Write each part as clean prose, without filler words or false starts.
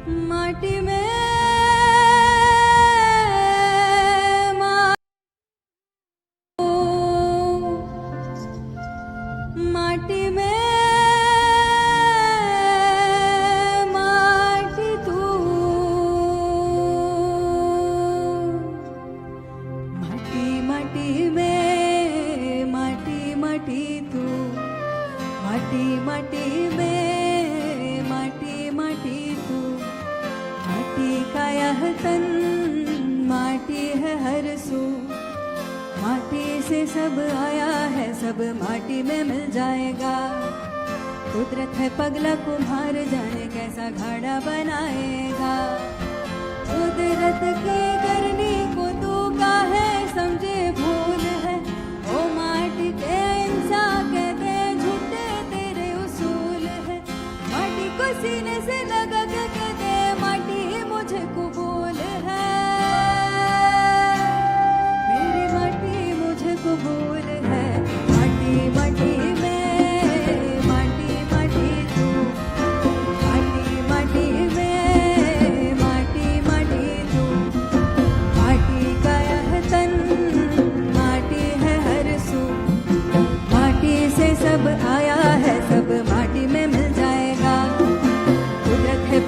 माटी में माटी में माटी तू, माटी माटी में माटी माटी तू, माटी माटी में माटी माटी तू, माटी का यह तन माटी है हर सू, माटी से सब आया है सब माटी में मिल जाएगा। कुदरत है पगला कुम्हार जाने कैसा घड़ा बनाएगा। कुदरत की करनी को तू काहे समझे भूल है, ओ माटी के इंसान कहते झूठे तेरे उसूल है। माटी को सीने से लगा के कहते माटी ही मुझे कबूल है, मेरी माटी मुझे कबूल है। माटी माटी में माटी माटी तू, माटी माटी में माटी माटी तू, माटी का यह तन माटी है हर सू, माटी से सब आया है सब माटी में मिल जाएगा। कुदरत है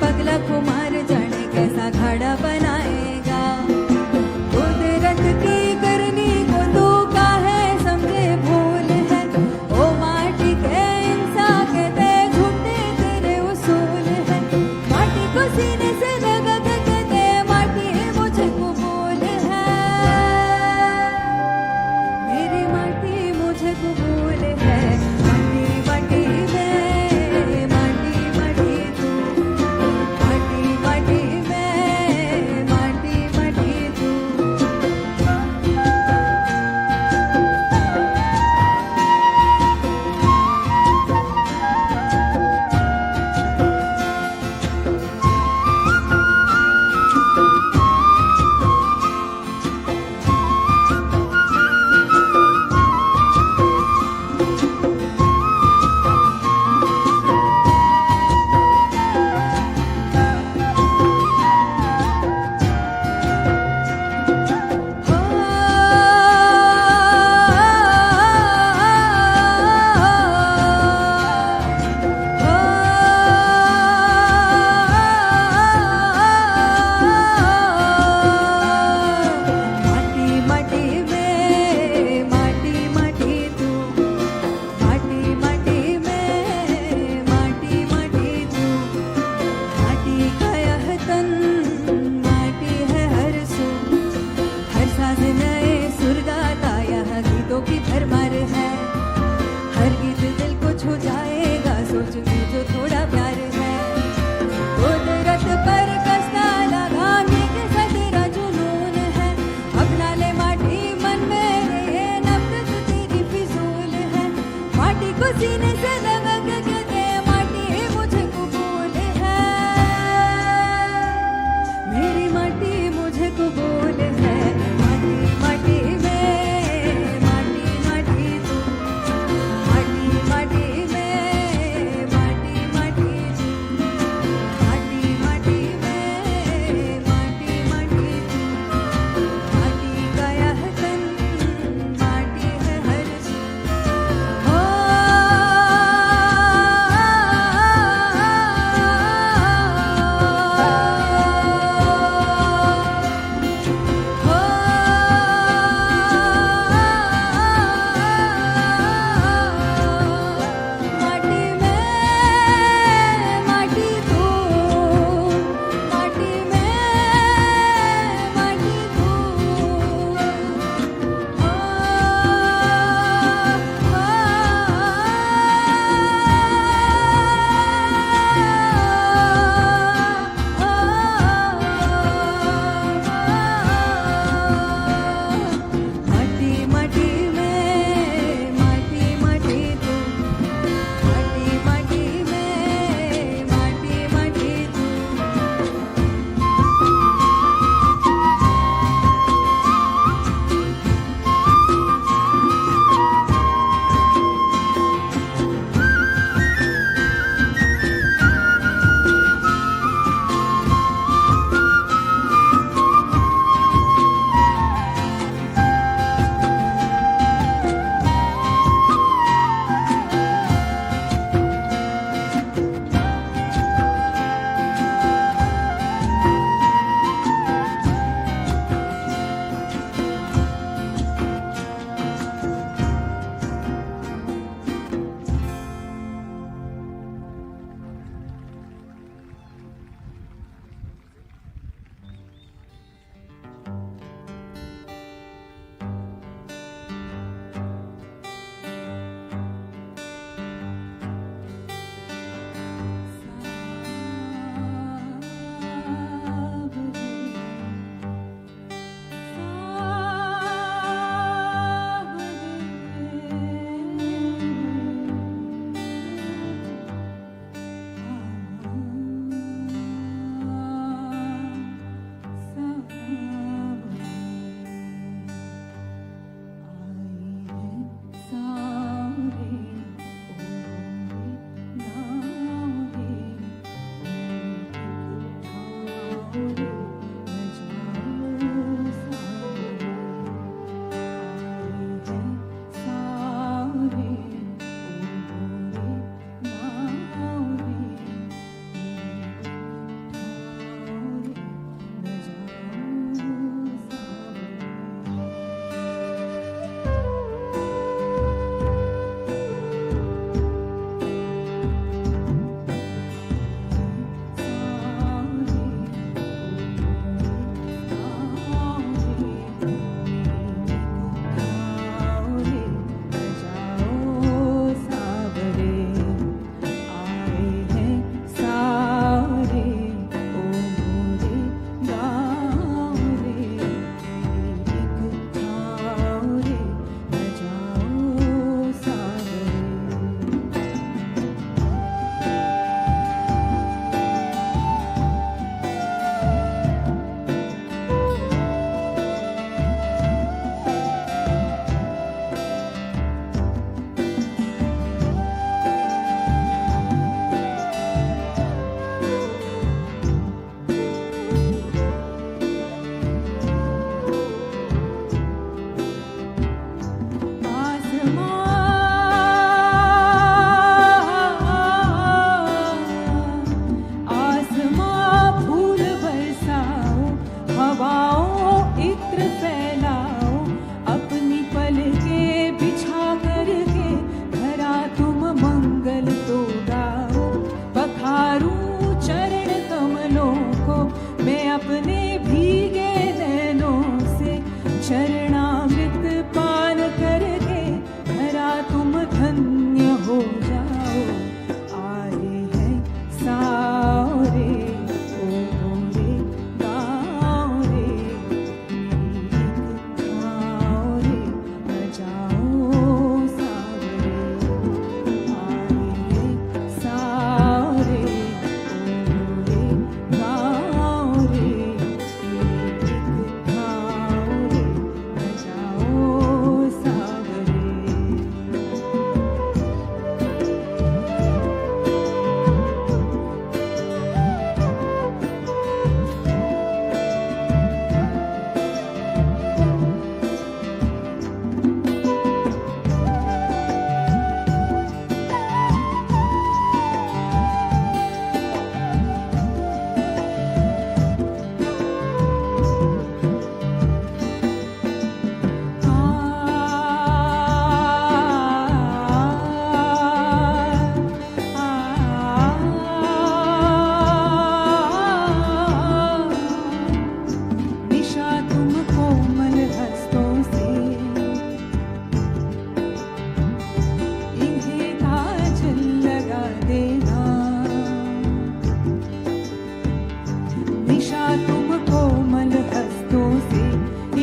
निशा तुम कोमल हस्तों से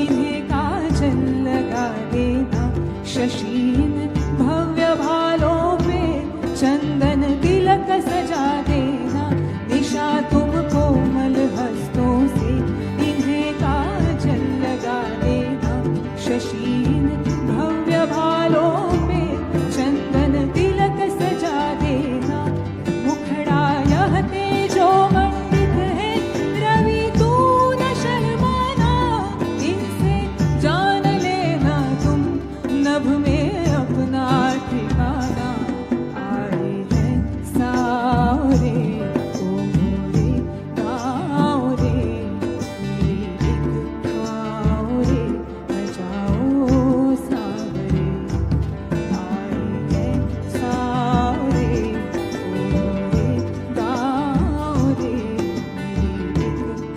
इन्हें काजल लगा देना, शशीन भव्य भालों पे चंदन तिलक सजा देना। निशा तुम कोमल हस्तों से इन्हें काजल लगा देना, शशीन भव्य भालों पे चंदन तिलक सजा देना। मुखड़ा यह तेजो मंडित है, रवि तू न शर्माना, इनसे जान लेना तुम नभ में अपना ठिकाना। आए हैं सावरे ओ मोरे गाँव रे, मेरी गाँव रे बजाओ सावरे। आए हैं सावरे ओ मोरे गाँव रे, मेरी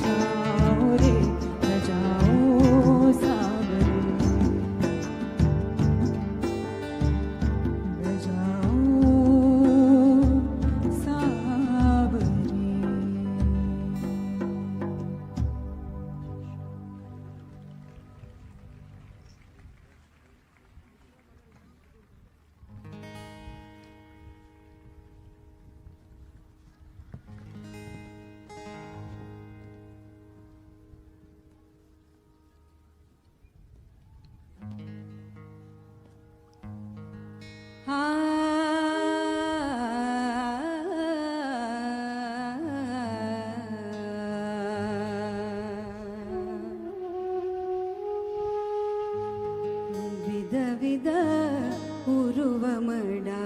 गाँव रे बजाओ सावरे। வித வித உருவமடா,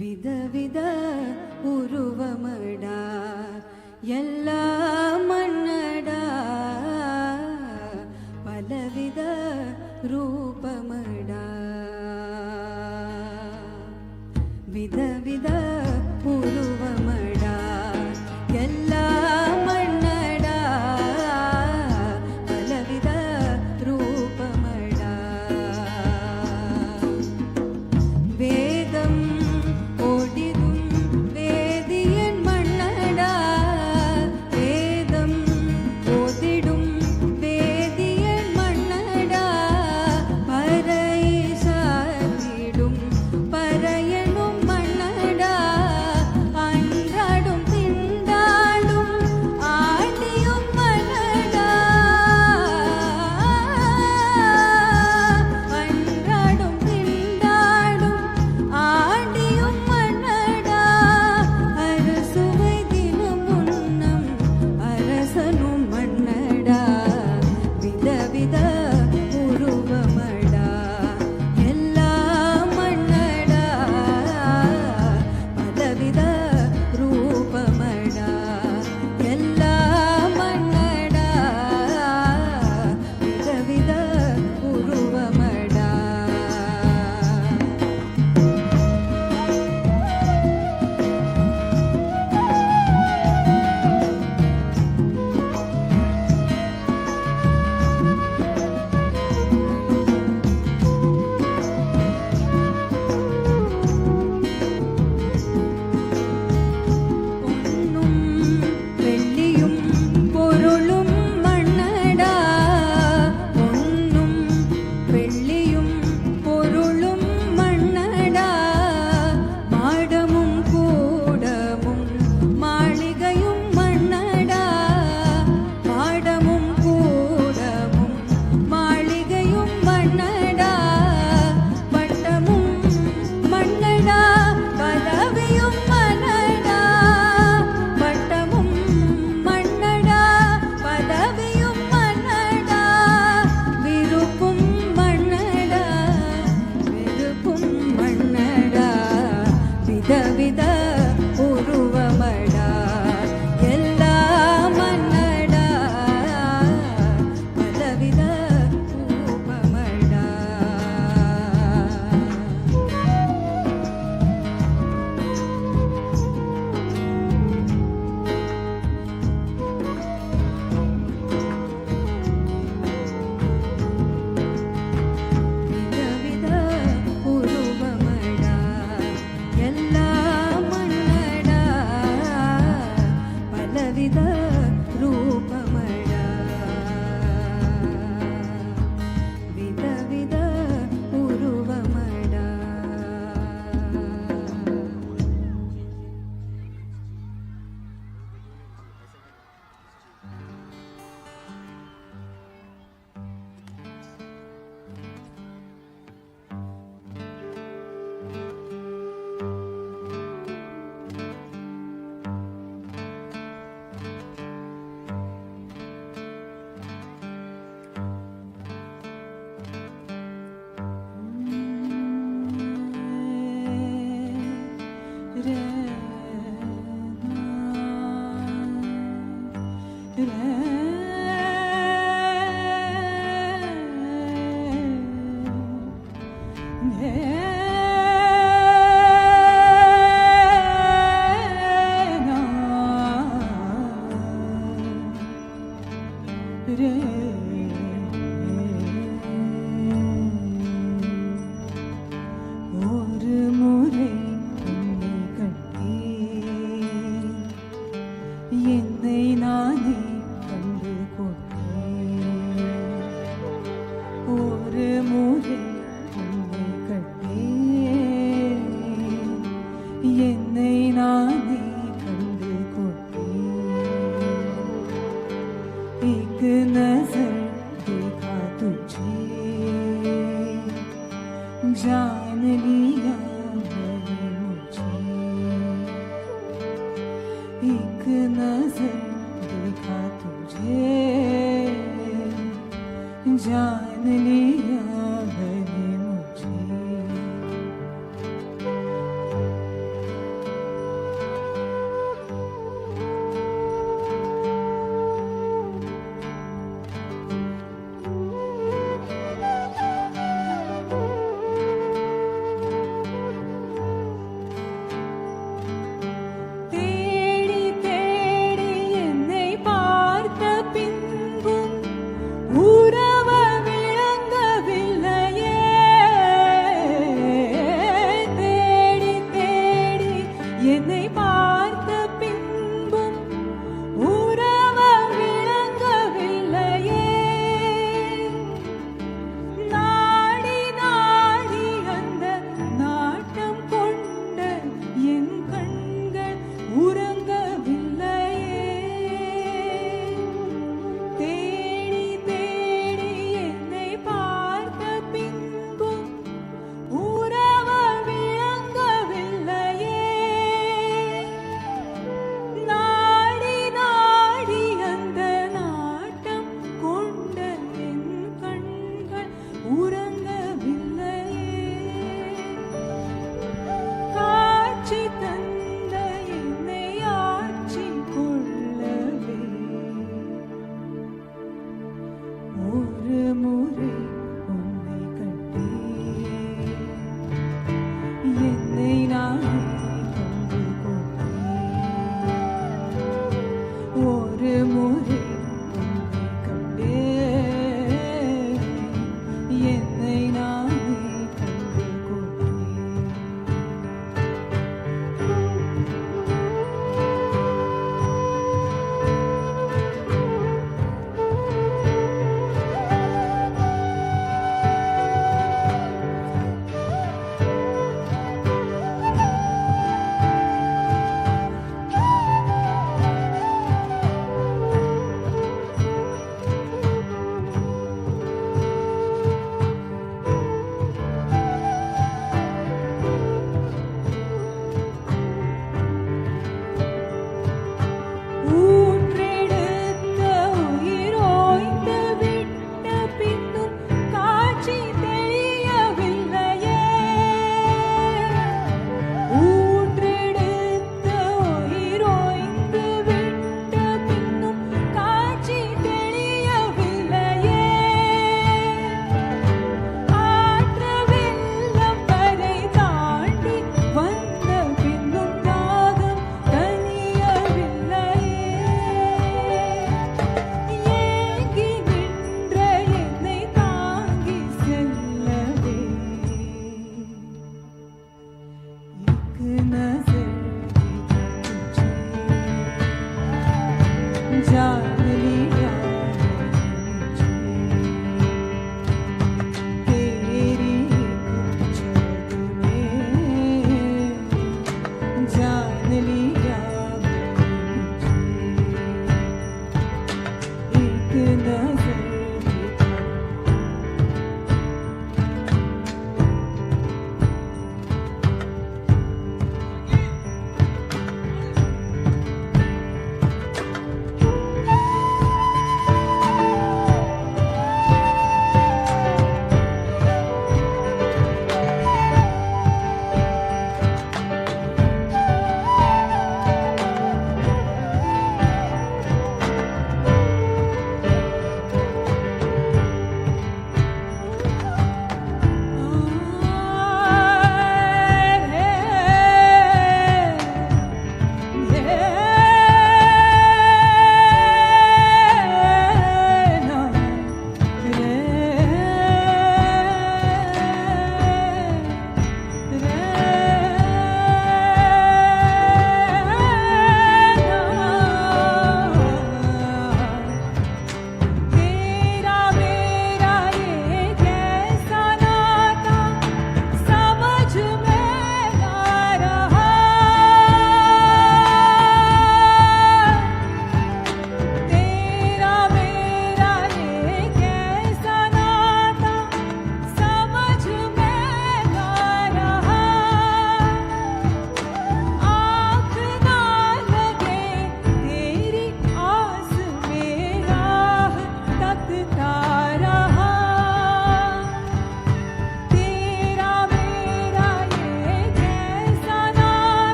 வித வித உருவமடா, எல்லாம் மன்னடா, பலவித ரூபமடா. வித வித உருவமடா, எல்லாம் மன்னடா, பலவித ரூபமடா. வேதம் ஓடிடும் வேதியன் மன்னடா, வேதம் ஓதிடும் வேதியன் மன்னடா, பறை சாத்திடும் பறையனும் மன்னடா, அன்றாடும் திண்டாடும் ஆண்டியும் மன்னடா, அன்றாடும் திண்டாடும் ஆண்டியும் மன்னடா, அரசுவை தினம் உண்ணம் அரசனும் மன்னடா. வித வித உருவமடா, எல்லாம் மன்னடா, பலவித ரூபமடா, எல்லாம் மன்னடா, வித வித உருவமடா. பொன்னும் வெள்ளியும் பொருளும் மன்னடா, பொன்னும் வெள்ளியும் பொருளும் மன்னடா, மாடமும் கூடமும் மாளிகையும் மன்னடா, மாடமும் கூடமும் மாளிகையும் மன்னடா, பட்டமும் மன்னடா, பதவியும் மன்னடா, பட்டமும் மன்னடா, பதவியும் மன்னடா, விருப்பும் மன்னடா, வெறுப்பும் மன்னடா, வித வித உருவமடா, எல்லாம் மன்னடா, பலவித ரூபமடா. வித வித உருவமடா, எல்லாம் மன்னடா,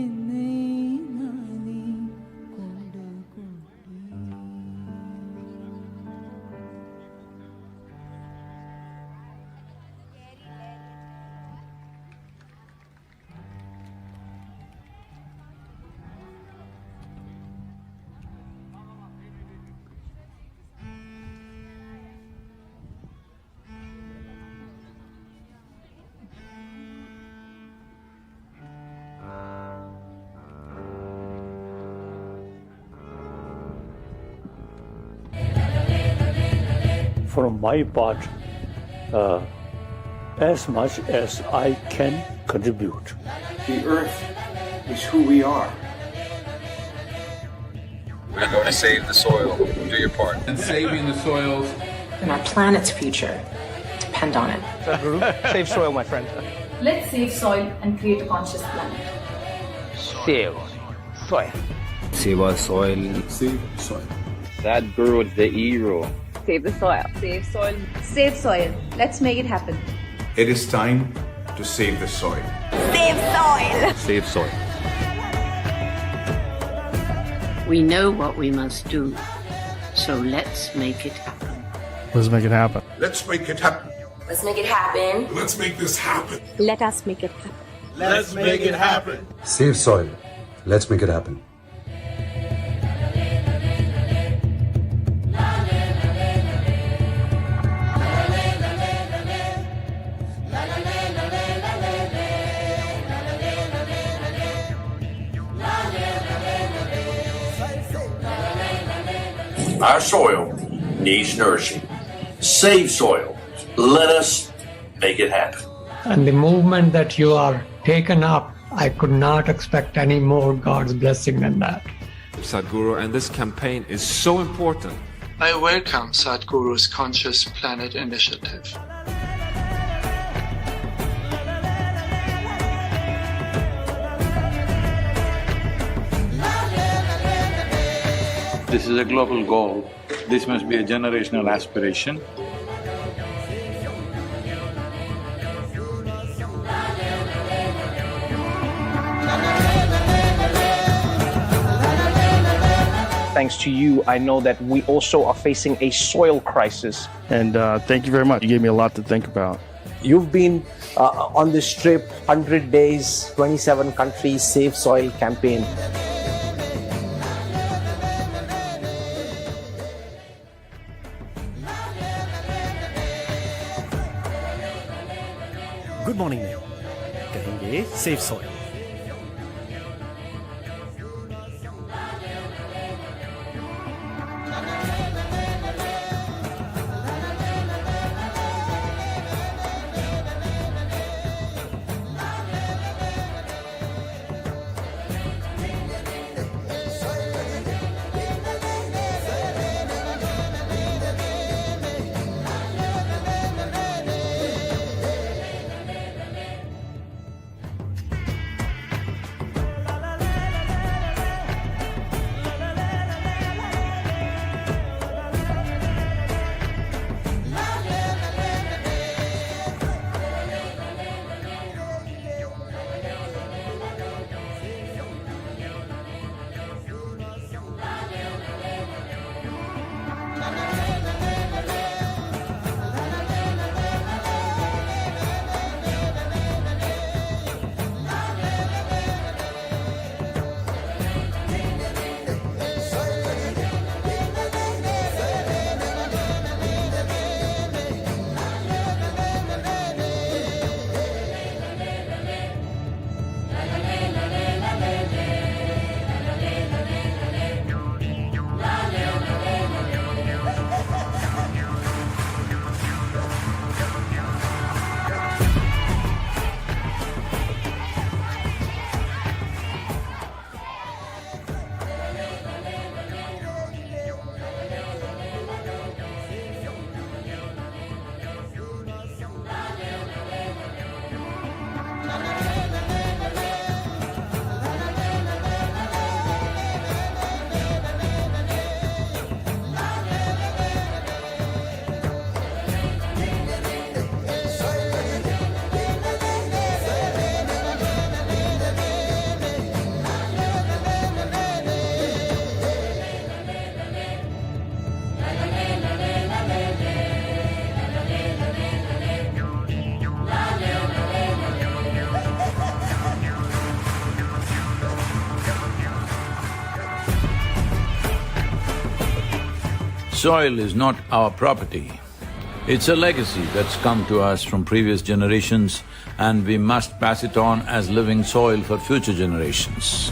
என்னை நானே கொண்டு கொண்டேன். From my part, as much as I can contribute. The earth is who we are. We're going to save the soil. Do your part. And saving the soils. And our planet's future depend on it. Sádhguru, save soil, my friend. Let's save soil and create a conscious planet. Save soil. Save our soil. Save soil. Sádhguru, the hero. Save the soil. Save soil. Save soil. Let's make it happen. It is time to save the soil. Save soil. Save soil. We know what we must do, so let's make it happen. Let's make it happen. Let's make it happen. Let's make it happen. Let's make this happen. Let us make it happen. Let's make it happen. Save soil. Let's make it happen. Our soil needs nourishing. Save soil. Let us make it happen. And the movement that you are taken up, I could not expect any more God's blessing than that. Sádhguru, and this campaign is so important. I welcome Sadhguru's Conscious Planet initiative. This is a global goal. This must be a generational aspiration. Thanks to you, I know that we also are facing a soil crisis. And thank you very much. You gave me a lot to think about. You've been on this trip, 100 days, 27 countries, Save Soil campaign. Good morning में कहेंगे save soil. Soil is not our property. It's a legacy that's come to us from previous generations, and we must pass it on as living soil for future generations.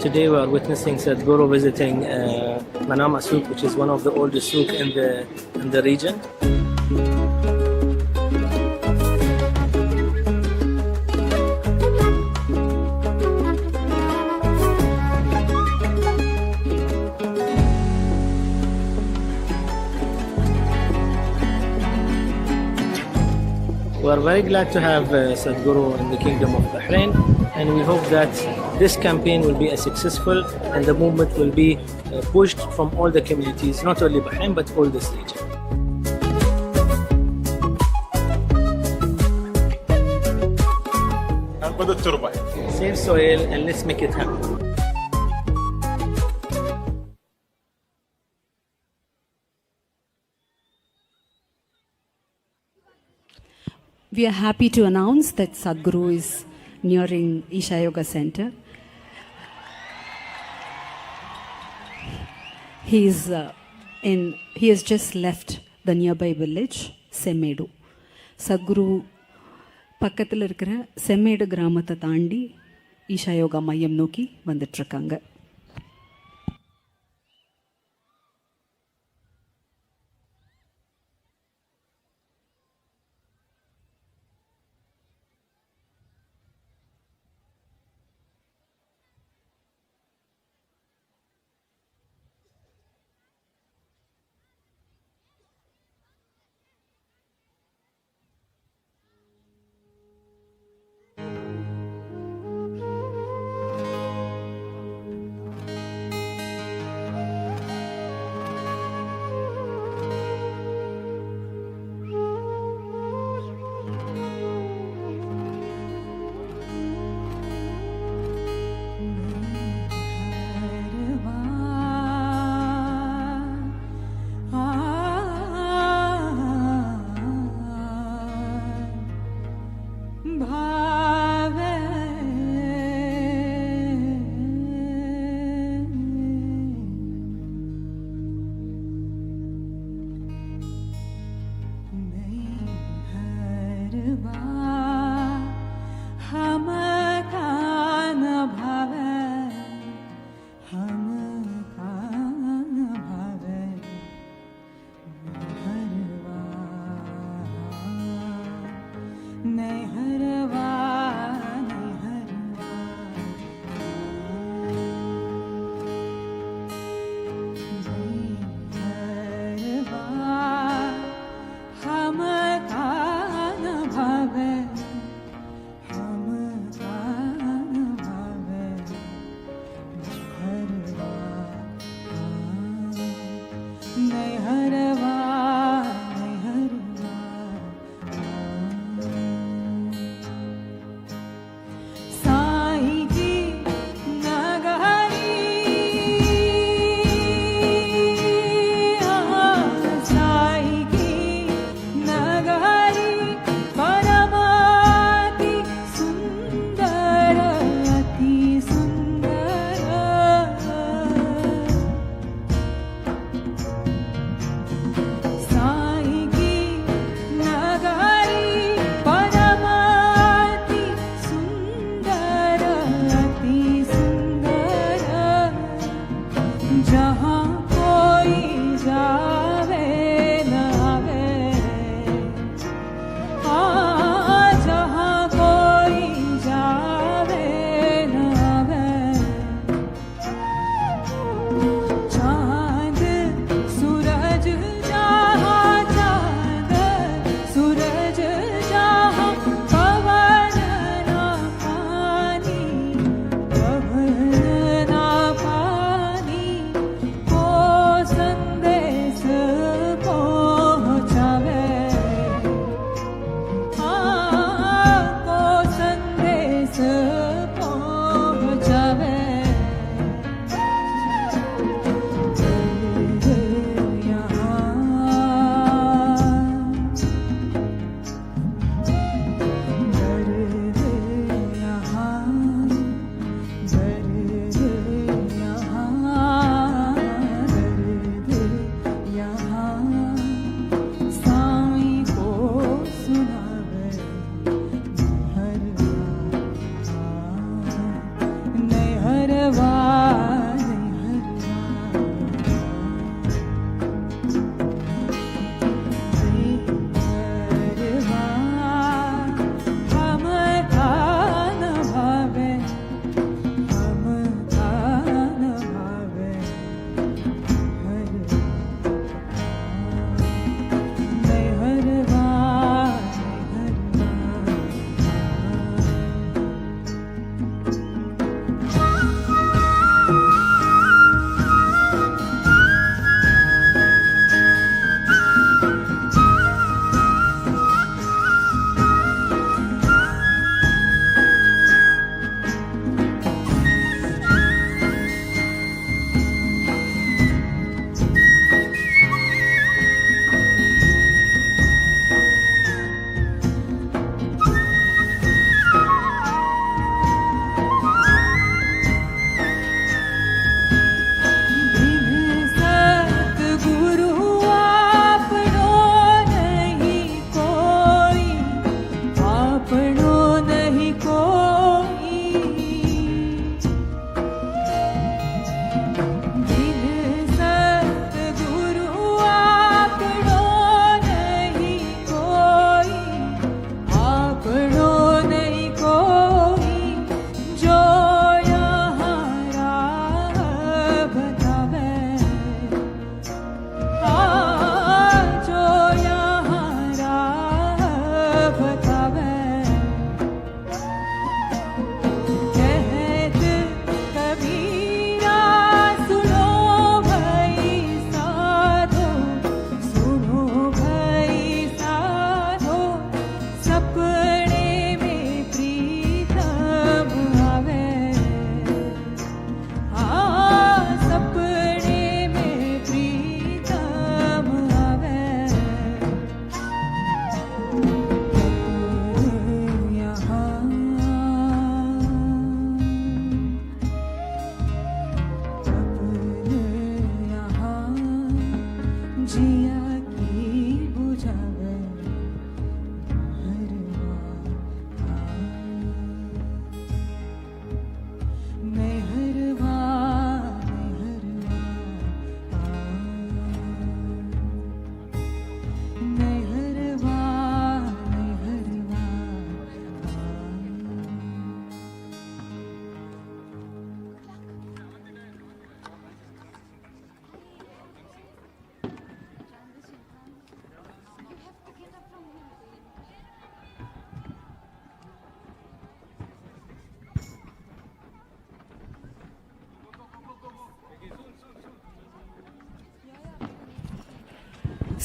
Today we are witnessing Sadghuru visiting Manama Souk, which is one of the oldest souk in the region. We are very glad to have Sadghuru in the Kingdom of Bahrain, and we hope that this campaign will be as successful and the movement will be pushed from all the communities, not only Bahrain but all this region. أنقذوا التربة. Save soil and let's make it happen. We are happy to announce that Sadghuru is nearing Isha Yoga Center. He has just left the nearby village, Semmedu. Sadghuru பக்கத்தில் இருக்கிற செம்மேடு கிராமத்தை தாண்டி ஈஷா யோகா மையம் நோக்கி வந்துட்டுருக்காங்க. भावे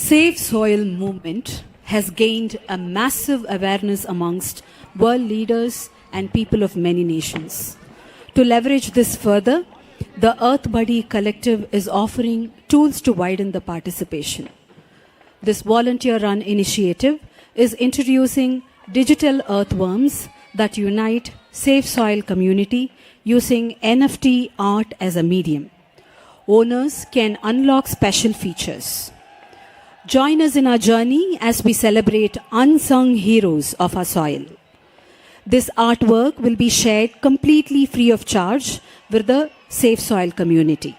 Save Soil movement has gained a massive awareness amongst world leaders and people of many nations. To leverage this further, the Earth Buddy Collective is offering tools to widen the participation. This volunteer-run initiative is introducing digital earthworms that unite Save Soil community using NFT art as a medium. Owners can unlock special features. Join us in our journey as we celebrate unsung heroes of our soil. This artwork will be shared completely free of charge with the Save Soil community.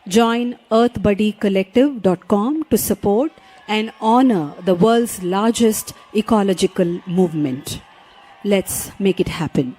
Join earthbuddycollective.com to support and honor the world's largest ecological movement. Let's make it happen.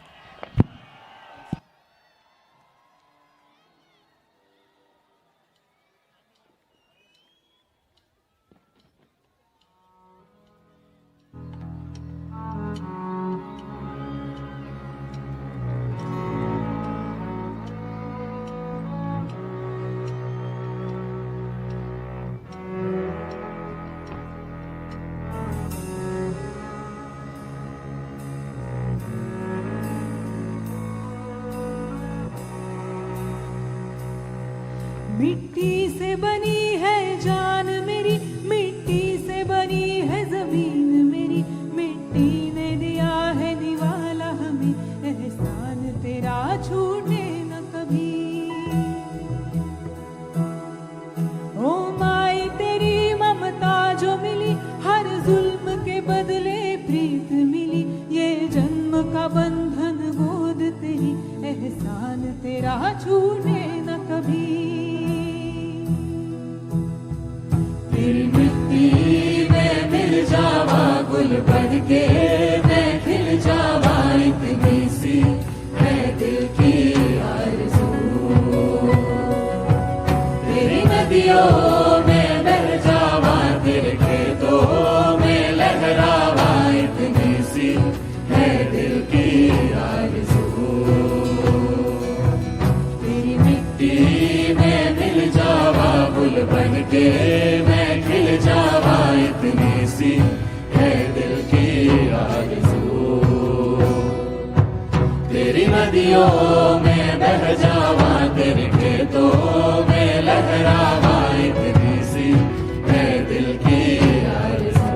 मिट्टी से बनी है जान मेरी, मिट्टी से बनी है जमीन मेरी, मिट्टी ने दिया है निवाला हमें, एहसान तेरा छूटे न कभी। ओ माई तेरी ममता जो मिली, हर जुल्म के बदले प्रीत मिली, ये जन्म का बंधन गोद तेरी, एहसान तेरा छूटे न कभी। तेरी मिट्टी में मिल जावा गुल बन के, मैं खिल जावा इतनी सी है दिल की आरज़ू। तेरी नदियों में बह जावा, तेरे खेतों में लहरावा इतनी सी है दिल की आरज़ू। तेरी मिट्टी में मिल जावा गुल बन के, खिल जावा इतनी सी है दिल की आरज़ू। तेरी नदियों में बह जावा, तेरे खेतों में लहरावा इतनी सी है दिल की आरज़ू।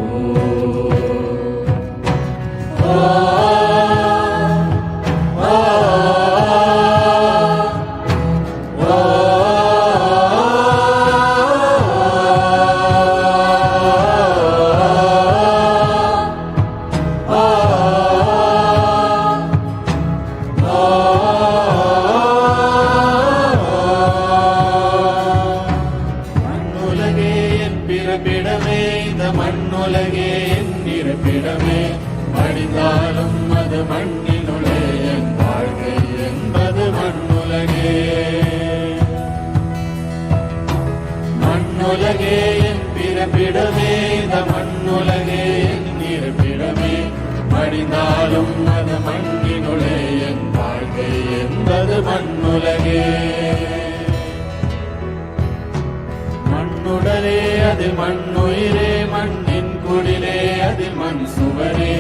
மண்ணுடலே அதில் மண்ணுயிரே, மண்ணின் குடிலே அதில் மண் சுவரே,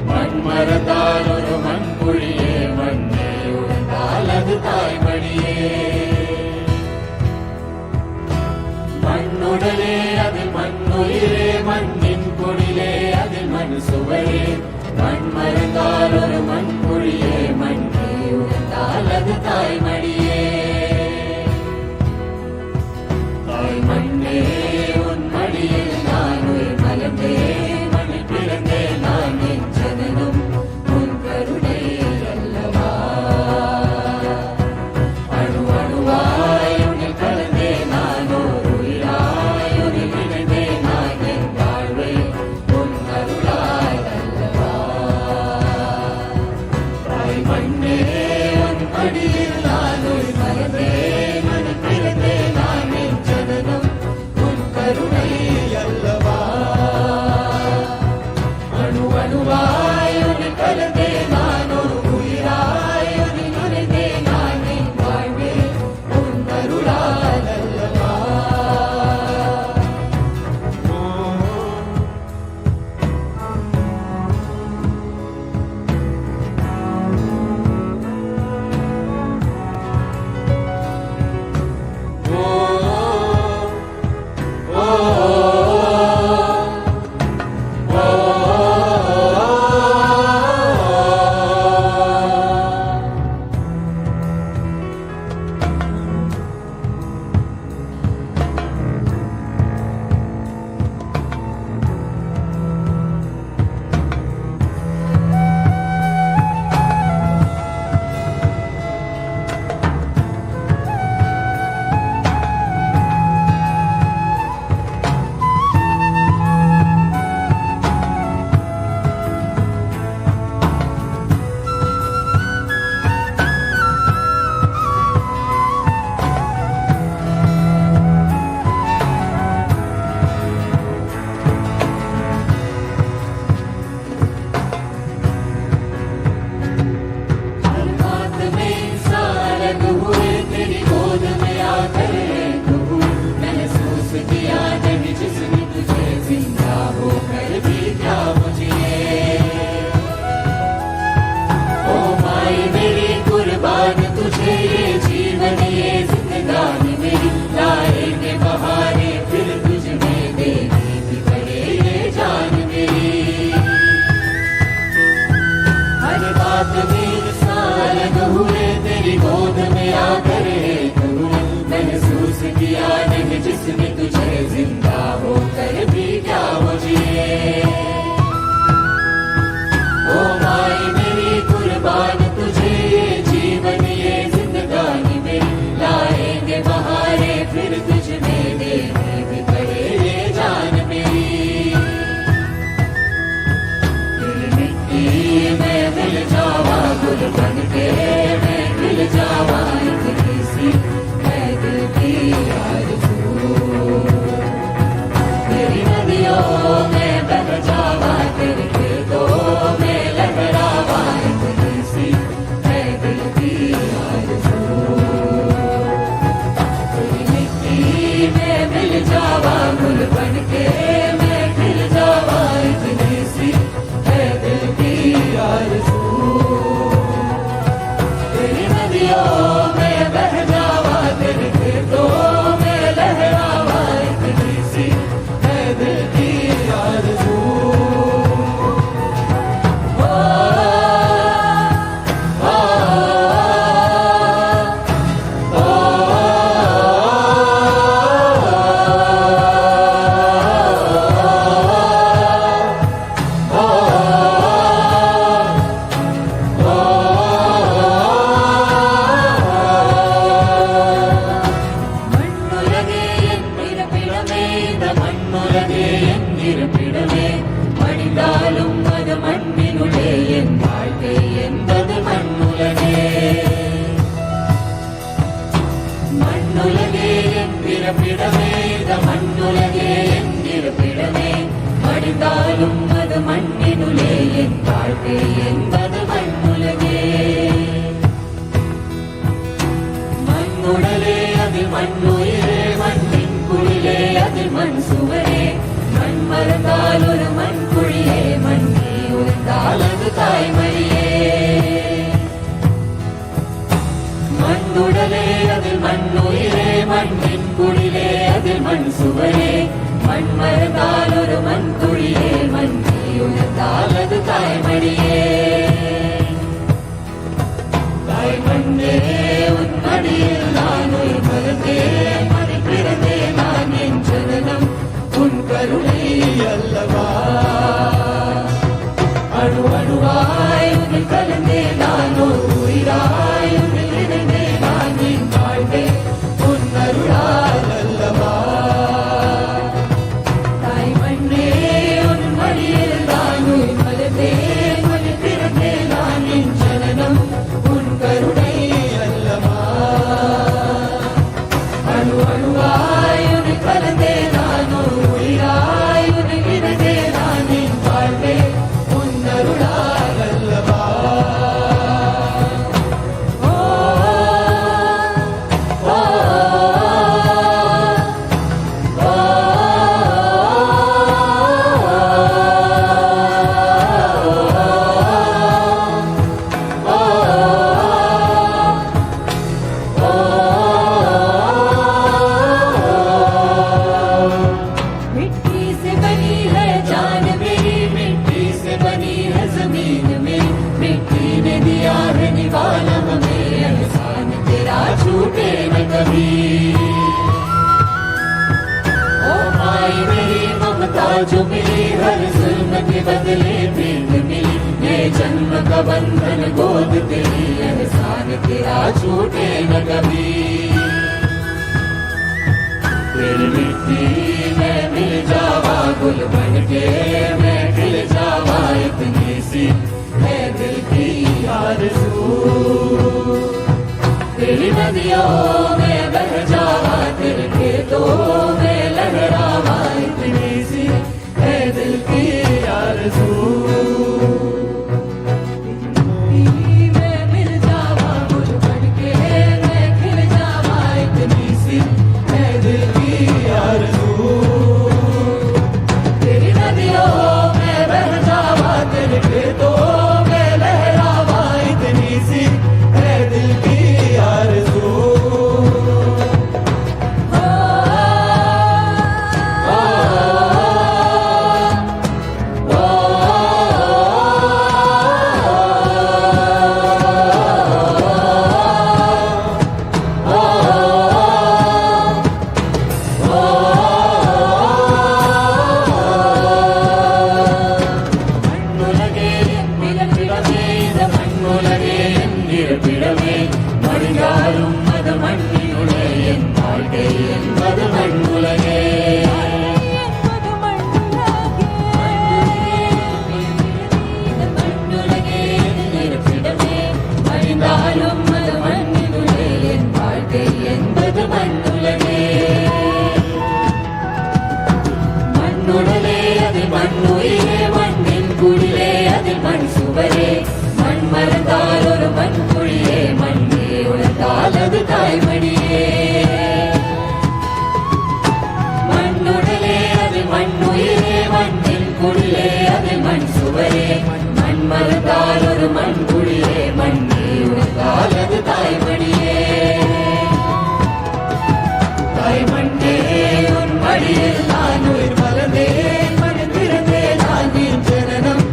மண் மரத்தால் ஒரு மண்குழியே, மண்ணே உழுந்தால் அது தாய்மடியே। மண்ணுடலே அதில் மண்ணுயிரே, மண்ணின் குடிலே அதில் மண் சுவரே, மண் மரத்தால் ஒரு மண்குழியே, மண்ணே உழுந்தால் அது தாய்மடியே। தாய் மண்ணே உன் மடியில் நான் உயிர் மலர்ந்தேன், மண்ணில் பிறந்தேன் நான் என் ஜனனம் உன் கருணை அல்லவா। அணு அணுவாய் உன்னில் கலந்தேன் நான் ஓர் உயிராய், உன்னில் இணைந்தேன் நான் என் வாழ்வை உன் அருளாய் அல்லவா। தாய் बन के मैं खिल जावा इतनी सी है दिल की आरज़ू तेरी नदियों में बह जावा तेरे खेतों में लहरावा इतनी सी है दिल की आरज़ू तेरी मिट्टी में मिल जावा गुल बन के मैं खिल जावा इतनी सी है दिल की आरज़ू तेरी नदियों में बह जावा तेरे खेतों में लहरावा इतनी सी है दिल की आरज़ू जो मिली हर जुल्म के बदले प्रीत मिली ये जन्म का बंधन गोद तेरी एहसान तेरा छूटे न कभी तेरी मिट्टी में मिल जावा गुल बन के मैं खिल जावा इतनी सी है दिल की आरज़ू तेरी नदियों में बह जावा तेरे खेतों में लहरावा इतनी सी है दिल की आरज़ू में मिल जावा गुल बन के मैं खिल जावा इतनी सी है दिल की आरज़ू तेरी नदियों में बह जावा तेरे खेतों में लहरावा इतनी सी है दिल की आरज़ू உழைத்தால் ஒரு மண்புழியே மண்ணே உழைத்தால் அது தாய்மடியே தாய்மண்ணே உன் மடியில் நான் உயிர் மலர்ந்தேன் மண் பிறந்தேன் நான் என் ஜனனம்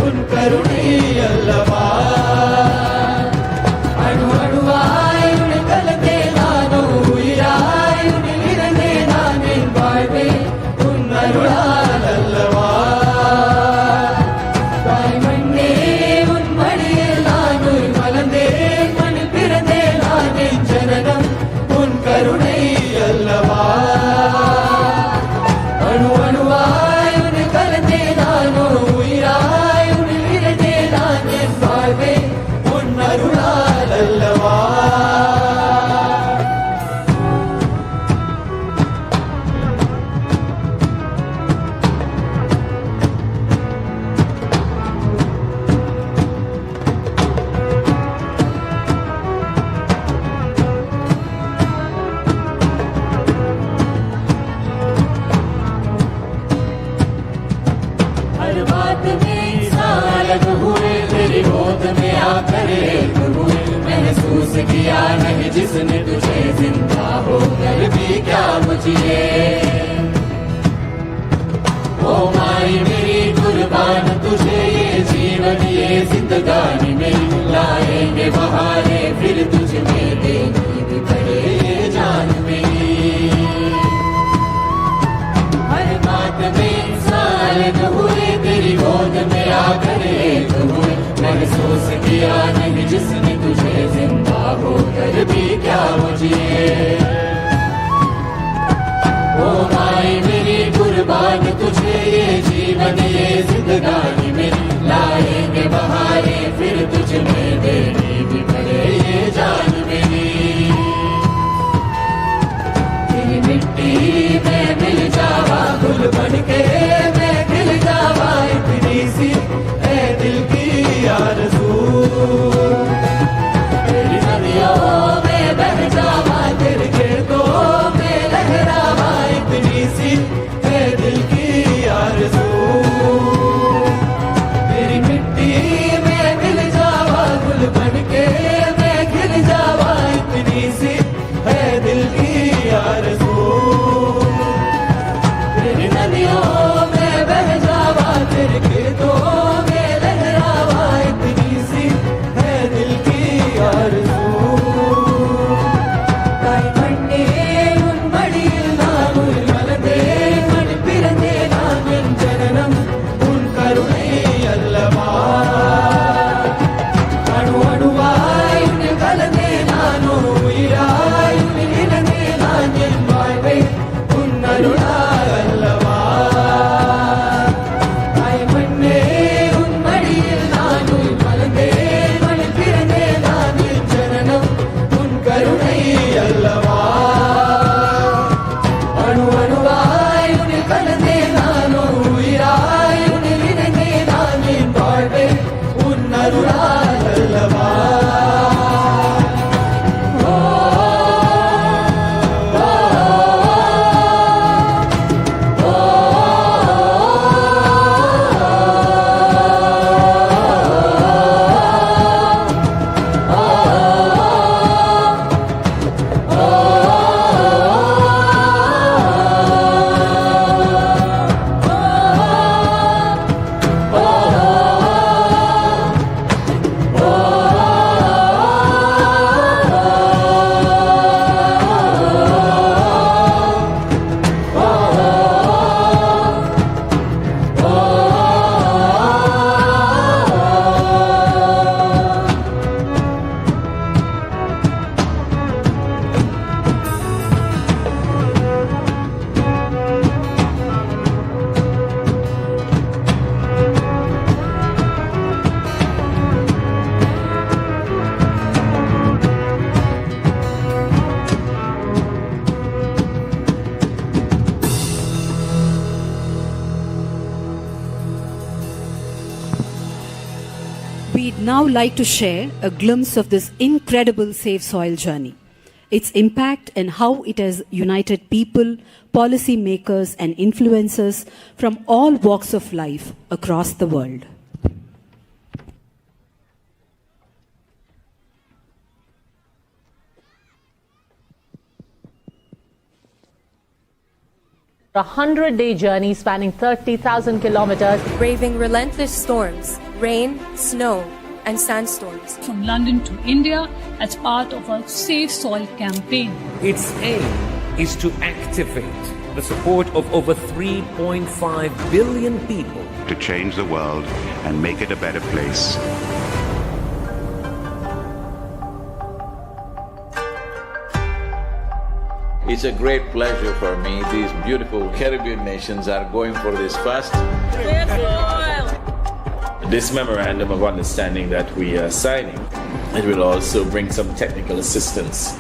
உன் கருணை அல்லவா அணு அணுவாய் உன்னை கலந்தே நானோ உயிராய் உன்னில் இறந்தே நான் என் வாழ்வே உன் அருளால் அல்லவா தாய்மண்ணே உன் மடியில் நான் உயிர் மலர்ந்தேன் மண்ணில் பிறந்தேன் நான் என் ஜனனம் உன் கருணை அல்லவா அணு அணுவாய் உன்னை கலந்தே நானோ உயிராய் உன்னில் இறந்தே நான் என் வாழ்வே உன் அருளால் அல்லவா हर बात में इंसान अलग हुए तेरी गोद में आकर एक हुए महसूस किया नहीं जिसने तुझे जिंदा होकर भी क्या मुझे ओ माई मेरी कुर्बान तुझे ये जीवन ये जिंदगानी में लाएंगे बहारे फिर तुझ में देनी भी पड़े ये जान मेरी हर बात में इंसान हुए तेरी गोद में आकर एक हुए महसूस किया नहीं जिसने तुझे जिंदा होकर भी क्या मुझे ओ माई मेरी कुर्बान तुझे ये जीवन ये जिंदगानी में लाएंगे बहारे फिर तुझ में देनी भी पड़े ये जान मेरी तेरी मिट्टी में मिल जावा गुल बन के मैं खिल जावा इतनी सी है दिल की आरज़ू तेरी नदियों में बह जावा तेरे खेतों में लहरावा इतनी सी है दिल की आरज़ू तेरी मिट्टी में मिल जावा गुल बन के मैं खिल जावा इतनी सी है दिल की आरज़ू तेरी नदियों में बह जावा तेरे खेतों में लहरावा इतनी सी है दिल की आरज़ू தாய்மண்ணே உன் மடியில் நான் உயிர் மலர்ந்தேன் மண் பிறந்தேன் நான் என் ஜனனம் உன் கருணை அல்லவா அணு அணுவாய் உன்னில் கலந்தே நானோ உயிராய் உன்னில் இறந்தே நான் என் வாழ்வை உன் அருளால் அல்லவா தாய்மண்ணே உன் மடியில் நான் உயிர் மலர்ந்தேன் மண்ணில் பிறந்தேன் நான் என் ஜனனம் உன் கருணை அல்லவா அணு அணுவாய் உன்னில் கலந்தே நானோ உயிராய் உன்னில் இறந்தே நான் என் வாழ்வை உன் அருளால் அல்லவா We'd now like to share a glimpse of this incredible Save Soil journey, its impact and how it has united people, policy makers and influencers from all walks of life across the world. A 100-day journey spanning 30,000 kilometers. Braving relentless storms, rain, snow, and sandstorms. From London to India as part of a Safe Soil campaign. Its aim is to activate the support of over 3.5 billion people. To change the world and make it a better place. It's a great pleasure for me. These beautiful Caribbean nations are going for this first. This memorandum of understanding that we are signing, it will also bring some technical assistance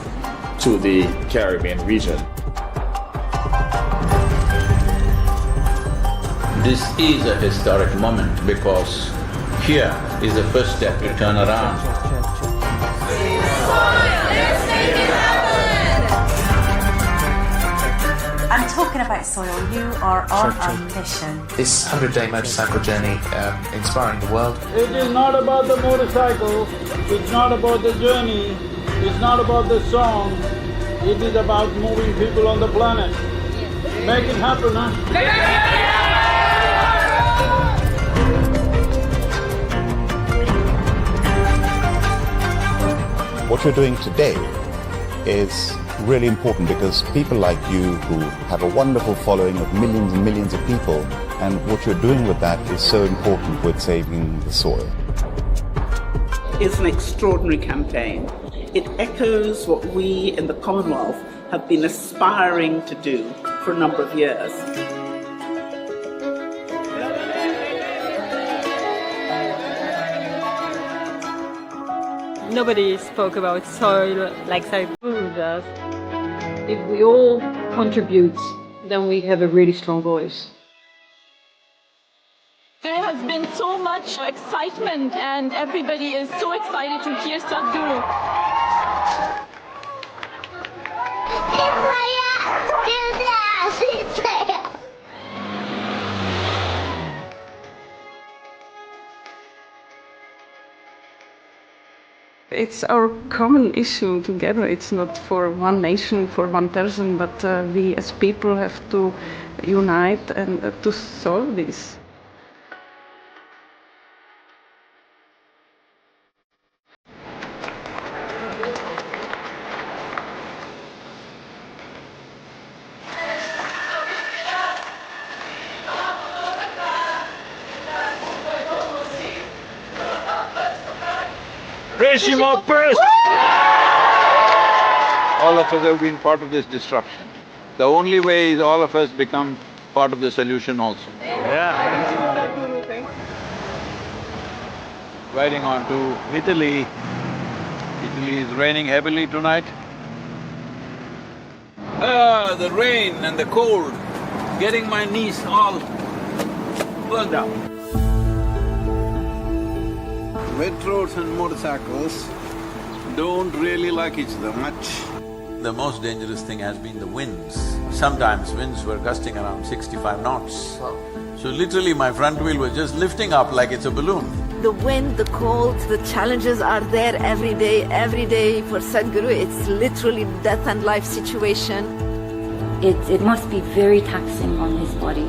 to the Caribbean region. This is a historic moment because here is the first step to turn around. I'm talking about soil. You are on a mission. This 100-day motorcycle journey inspiring the world. It is not about the motorcycle, it's not about the journey, it's not about the song, it is about moving people on the planet. Make it happen, huh? What you're doing today is really important because people like you who have a wonderful following of millions and millions of people, and what you're doing with that is so important with saving the soil. It's an extraordinary campaign. It echoes what we in the Commonwealth have been aspiring to do for a number of years. Nobody spoke about soil like Sadghuru does. If we all contribute, then we have a really strong voice. There has been so much excitement and everybody is so excited to hear Sadghuru. It's our common issue together. It's not for one nation, for one person, but we as people have to unite and to solve this. All of us have been part of this disruption. The only way is all of us become part of the solution also. Riding on to Italy. Italy is raining heavily tonight. The rain and the cold, getting my knees all burned out. Wet roads and motorcycles don't really like each other much. The most dangerous thing has been the winds. Sometimes winds were gusting around 65 knots. So literally my front wheel was just lifting up like it's a balloon. The wind, the cold, the challenges are there every day for Sadghuru. It's literally death and life situation. It must be very taxing on his body.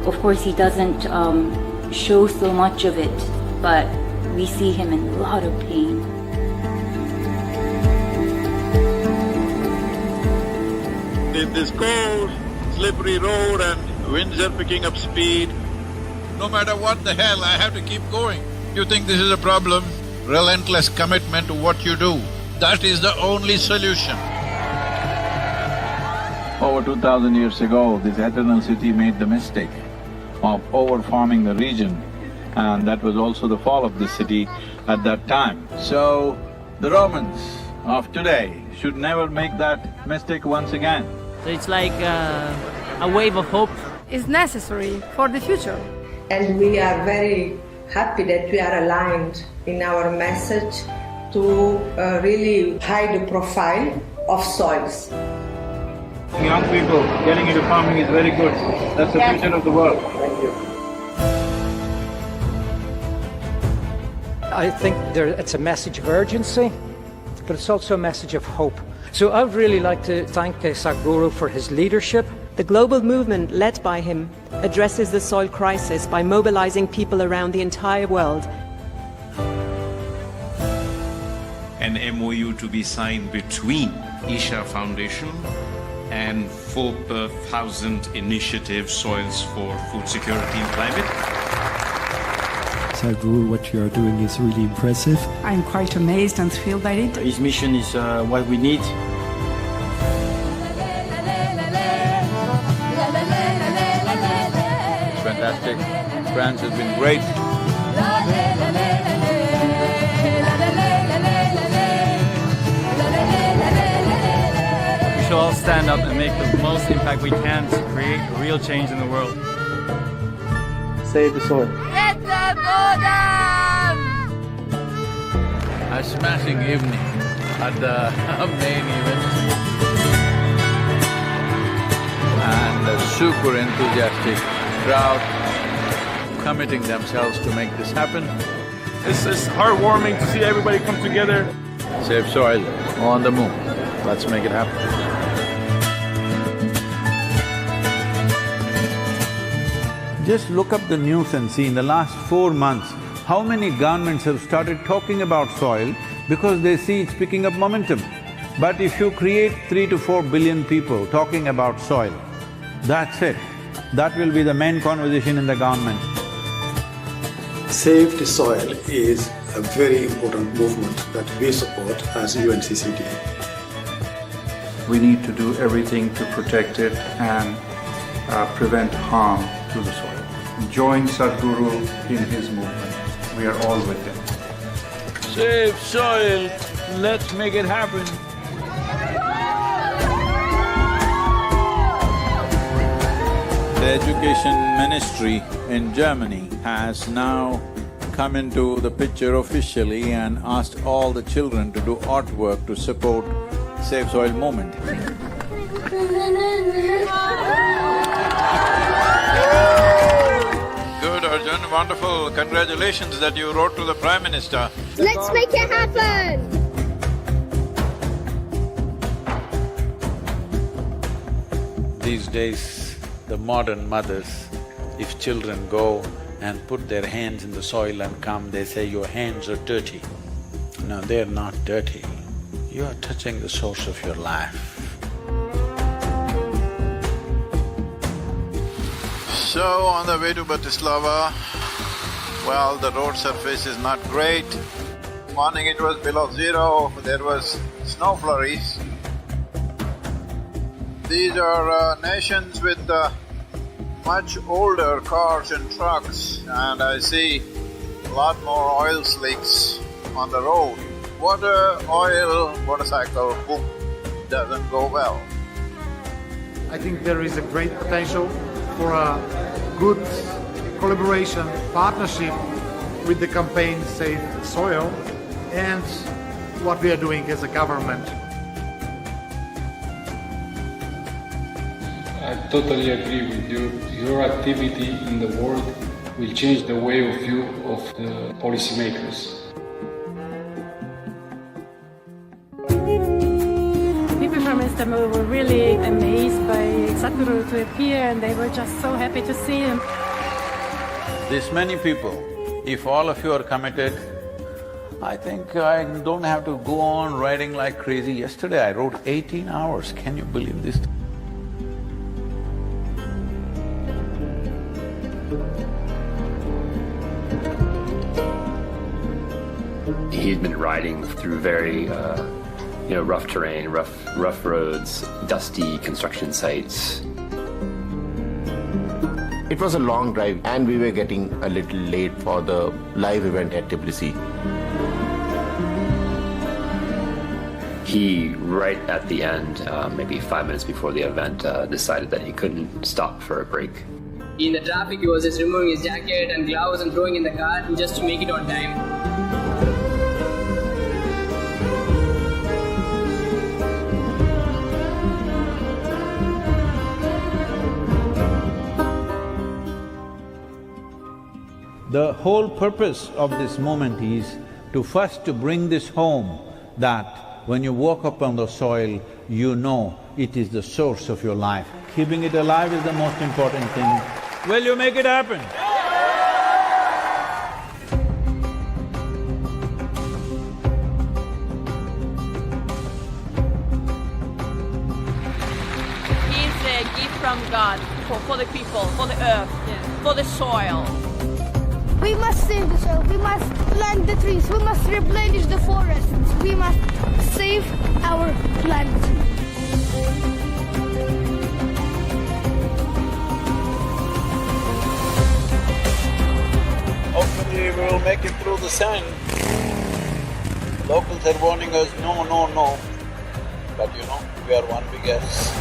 Of course he doesn't show so much of it, but we see him in a lot of pain. In this cold, slippery road and winds are picking up speed, no matter what the hell, I have to keep going. You think this is a problem? Relentless commitment to what you do. That is the only solution. Over 2,000 years ago, this eternal city made the mistake of over-farming the region, and that was also the fall of the city at that time. So, the Romans of today should never make that mistake once again. So it's like a wave of hope. It's necessary for the future. And we are very happy that we are aligned in our message to really hide the profile of soils. Young people getting into farming is very good. That's the future of the world. Thank you. I think it's a message of urgency, but it's also a message of hope. So I would really like to thank Sadghuru for his leadership The global movement led by him addresses the soil crisis by mobilizing people around the entire world. An MOU to be signed between Isha Foundation and 4,000 Initiative Soils for Food Security and Climate. Sádhguru, what you are doing is really impressive. I'm quite amazed and thrilled by it. His mission is what we need. It's fantastic. France has been great. We should all stand up and make the most impact we can to create real change in the world. Save the soil. A smashing evening at the main event. And a super enthusiastic crowd committing themselves to make this happen. It's heartwarming to see everybody come together. Save soil on the move. Let's make it happen. Just look up the news and see in the last 4 months how many governments have started talking about soil because they see it's picking up momentum. But if you create 3 to 4 billion people talking about soil, that's it. That will be the main conversation in the government. Save the Soil is a very important movement that we support as UNCCD. We need to do everything to protect it and prevent harm to the soil. Join Sádhguru in his movement. We are all with him. Save soil, let's make it happen. The Education Ministry in Germany has now come into the picture officially and asked all the children to do artwork to support Save Soil movement. Good, Arjun, wonderful. Congratulations that you wrote to the Prime Minister. Let's make it happen! These days, the modern mothers, if children go and put their hands in the soil and come, they say, your hands are dirty. No, they're not dirty. You are touching the source of your life. So, on the way to Bratislava, well, the road surface is not great. Morning it was below zero, there was snow flurries. These are nations with much older cars and trucks, and I see a lot more oil slicks on the road. Water, oil, motorcycle, boom, doesn't go well. I think there is a great potential for a good collaboration, partnership with the campaign Save Soil and what we are doing as a government. I totally agree with you. Your activity in the world will change the way of view of the policymakers. People from Istanbul were really amazed by Sádhguru to appear, and they were just so happy to see him. This many people, if all of you are committed, I think I don't have to go on writing like crazy. Yesterday I wrote 18 hours, can you believe this? He's been riding through very, rough terrain, rough roads, dusty construction sites. It was a long drive and we were getting a little late for the live event at Tbilisi. He, right at the end, maybe 5 minutes before the event, decided that he couldn't stop for a break. In the traffic, he was just removing his jacket and gloves and throwing in the car just to make it on time. The whole purpose of this moment is to first to bring this home that when you walk up on the soil, you know it is the source of your life. Keeping it alive is the most important thing. Will you make it happen? It's a gift from God for the people, for the earth, for the soil. We must save the soil, we must plant the trees, we must replenish the forests, we must save our planet. Hopefully we will make it through the sand. Locals are warning us, no, no, no. But you know, we are one big S.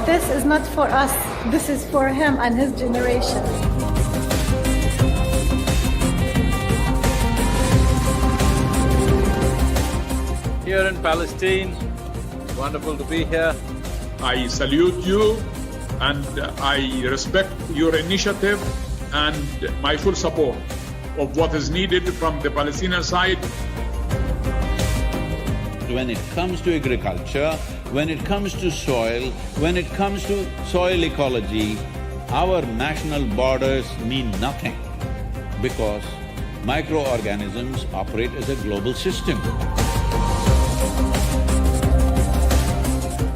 This is not for us, this is for him and his generation. Here in Palestine, wonderful to be here. I salute you and I respect your initiative and my full support of what is needed from the Palestinian side. When it comes to agriculture, when it comes to soil, when it comes to soil ecology, our national borders mean nothing because microorganisms operate as a global system.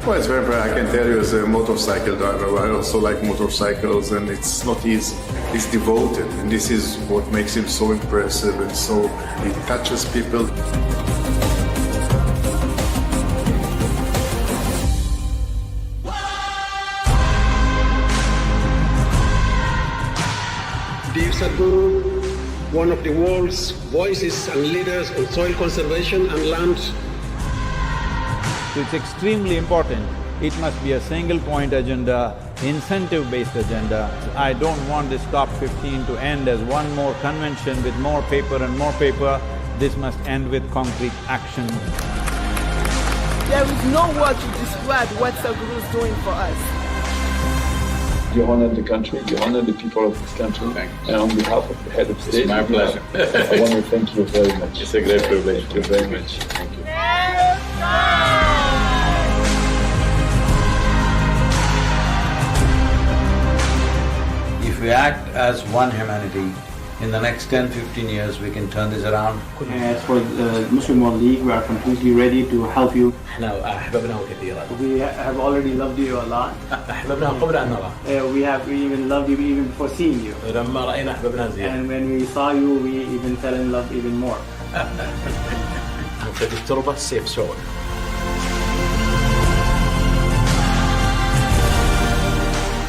Well, it's very bright. I can tell you as a motorcycle driver, I also like motorcycles and it's not easy. He's devoted and this is what makes him so impressive and so… it touches people. Dear Sadhguru, one of the world's voices and leaders on soil conservation and land. So it's extremely important. It must be a single-point agenda, incentive-based agenda. I don't want this COP15 to end as one more convention with more paper and more paper. This must end with concrete action. There is no word to describe what Sadhguru is doing for us. You honor the country, you honor the people of this country, and on behalf of the head of state, it's my pleasure. I want to thank you very much. It's a great privilege. Thank you very much. Thank you. If we act as one humanity, in the next 10-15 years we can turn this around. As for the Muslim World League, we are completely ready to help you. We have already loved you a lot. We even loved you even before seeing you. And when we saw you, we even fell in love even more. التربة safe soil.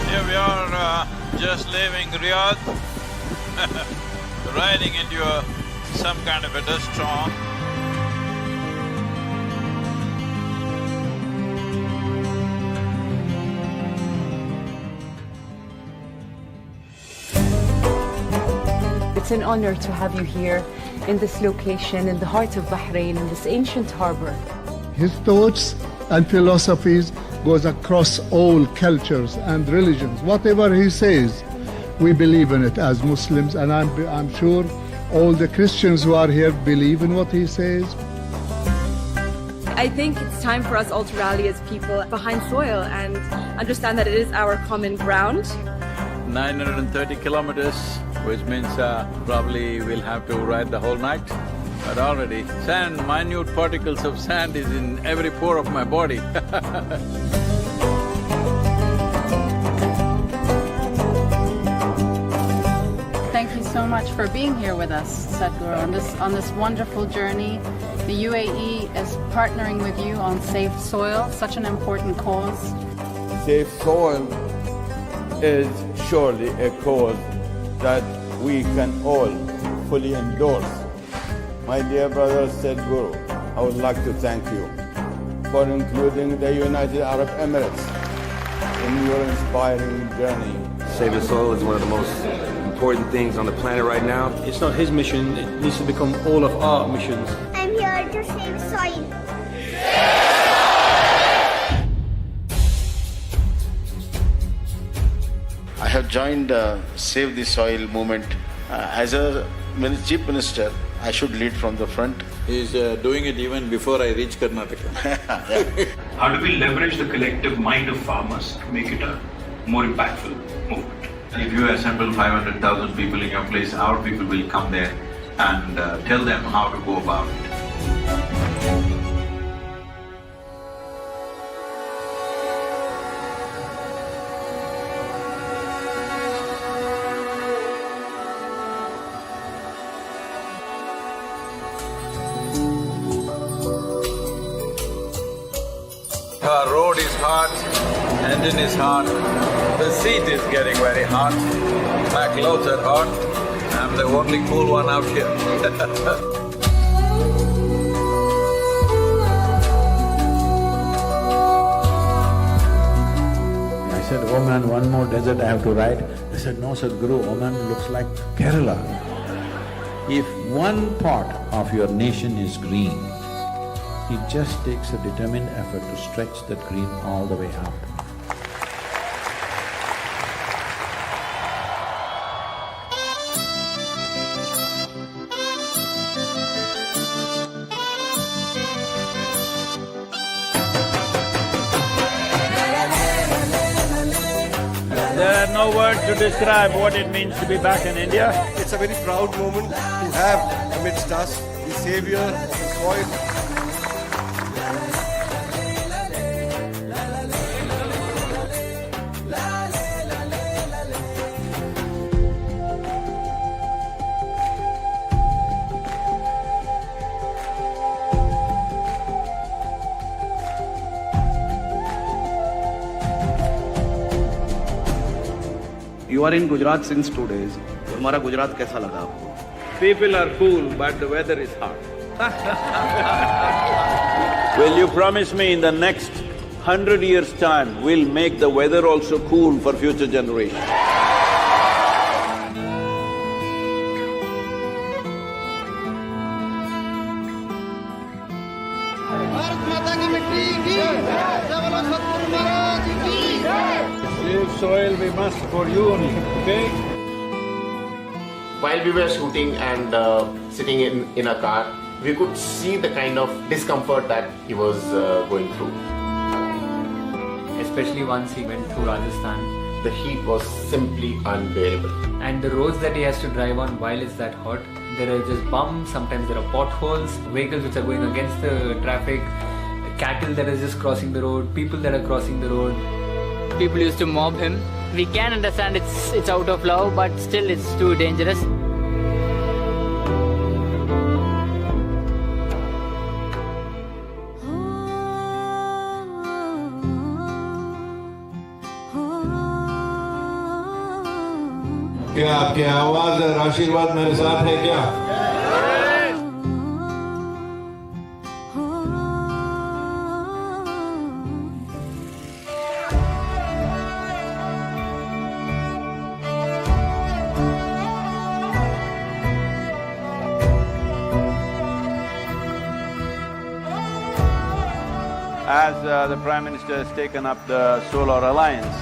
Here we are just leaving Riyadh, riding into some kind of a dust storm. It's an honor to have you here in this location, in the heart of Bahrain, in this ancient harbor. His thoughts and philosophies goes across all cultures and religions. Whatever he says, we believe in it as Muslims, and I'm sure all the Christians who are here believe in what he says. I think it's time for us all to rally as people behind soil and understand that it is our common ground. 930 kilometers, which means probably we'll have to ride the whole night. But already, sand, minute particles of sand is in every pore of my body. Thank you so much for being here with us, Sadhguru, on this wonderful journey. The UAE is partnering with you on Safe Soil, such an important cause. Safe soil is surely a cause that we can all fully endorse. My dear brother Sadhguru, I would like to thank you for including the United Arab Emirates in your inspiring journey. Saving soil is one of the most important things on the planet right now. It's not his mission, it needs to become all of our missions. I'm here to save soil. have joined Save the Soil movement. As a chief minister, I should lead from the front. He's doing it even before I reach Karnataka. How do we leverage the collective mind of farmers to make it a more impactful movement? If you assemble 500,000 people in your place, our people will come there and tell them how to go about it. Our road is hot, engine is hot, the seat is getting very hot, my clothes are hot, I'm the only cool one out here. I said, oh man, one more desert I have to ride. They said, no Sadhguru, Oman looks like Kerala. If one part of your nation is green, it just takes a determined effort to stretch that green all the way up. There are no words to describe what it means to be back in India. It's a very proud moment to have amidst us the savior of the soil. You are in Gujarat since 2 days. हमारा गुजरात कैसा लगा आपको? People are cool, but the weather is hot. Will you promise me in the next 100 years' time, we'll make the weather also cool for future generations? Save soil we must for unity, okay? While we were shooting and sitting in a car, we could see the kind of discomfort that he was going through. Especially once he went through Rajasthan. The heat was simply unbearable. And the roads that he has to drive on while it's that hot, there are just bumps, sometimes there are potholes, vehicles which are going against the traffic, cattle that are just crossing the road, people that are crossing the road. People used to mob him. We can understand it's out of love, but still it's too dangerous. क्या आपकी आवाज और आशीर्वाद मेरे साथ है क्या? As the Prime Minister has taken up the Solar Alliance,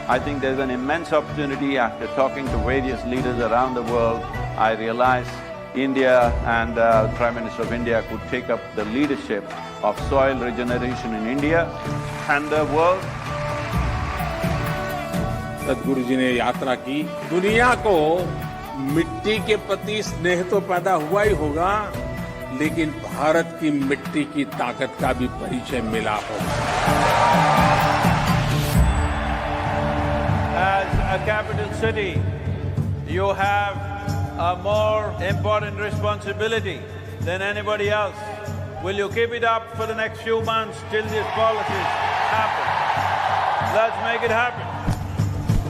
I think there's an immense opportunity. After talking to various leaders around the world, I realized India and the Prime Minister of India could take up the leadership of soil regeneration in India and the world. सदगुरु जी ने यात्रा की, दुनिया को मिट्टी के प्रति स्नेह तो पैदा हुआ ही होगा, लेकिन भारत की मिट्टी की ताकत का भी परिचय मिला होगा। As a capital city, you have a more important responsibility than anybody else. Will you keep it up for the next few months till these policies happen? Let's make it happen.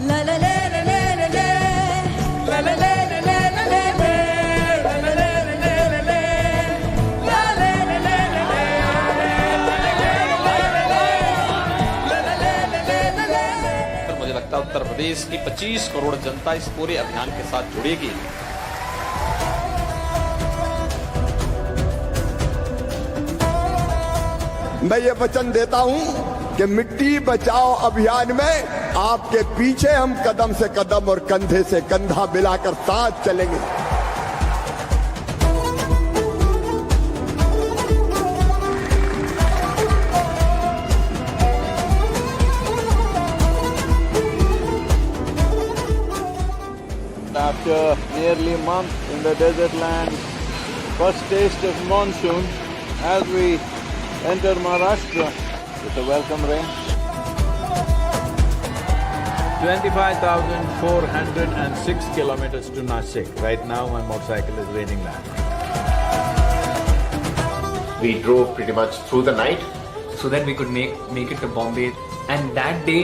La la la la la la la la la la Uttar Pradesh की 25 करोड़ जनता इस पूरे अभियान के साथ जुड़ेगी। मैं ये वचन देता हूं कि मिट्टी बचाओ अभियान में आपके पीछे हम कदम से कदम और कंधे से कंधा मिलाकर साथ चलेंगे। After nearly a month in the desert land, first taste of monsoon as we enter Maharashtra with a welcome rain. 25,406 kilometers to Nashik. Right now my motorcycle is raining that. We drove pretty much through the night. So that we could make it to Bombay. And that day,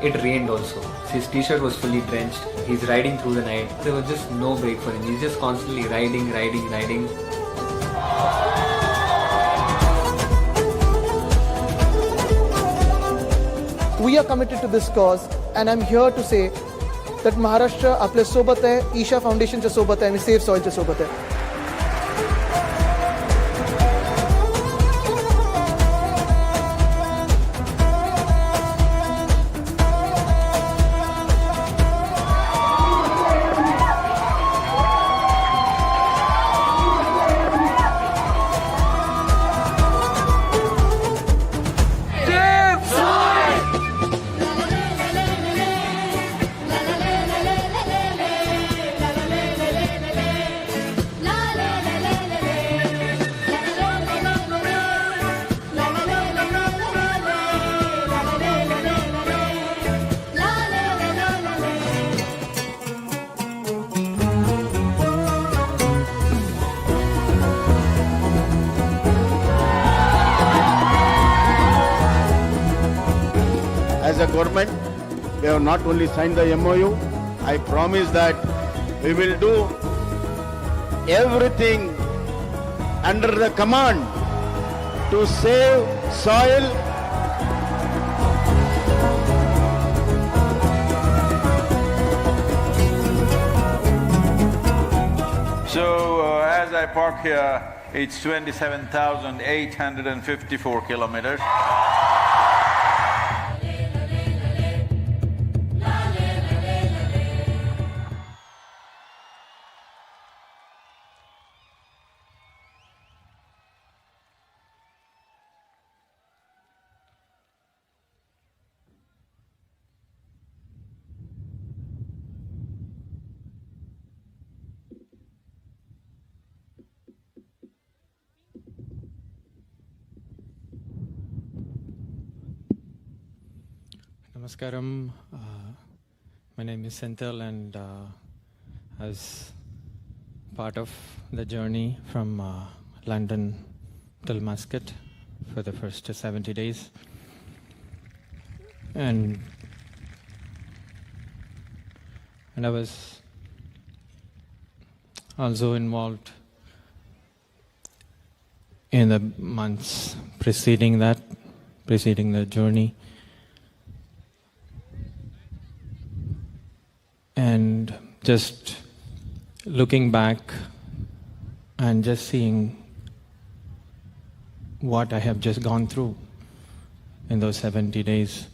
it rained also. His t-shirt was fully drenched. He's riding through the night. There was just no break for him. He's just constantly riding. We are committed to this cause, and I'm here to say that Maharashtra आपल्या सोबत आहे, ईशा फाउंडेशनच्या सोबत आहे आणि safe सॉइलच्या सोबत आहे. As a government, we have not only signed the MOU, I promise that we will do everything under the command to save soil. So as I park here, it's 27,854 kilometers. Namaskaram. My name is Senthil, and I was part of the journey from London till Muscat for the first 70 days. And I was also involved in the months preceding the journey. And just looking back and just seeing what I have just gone through in those 70 days,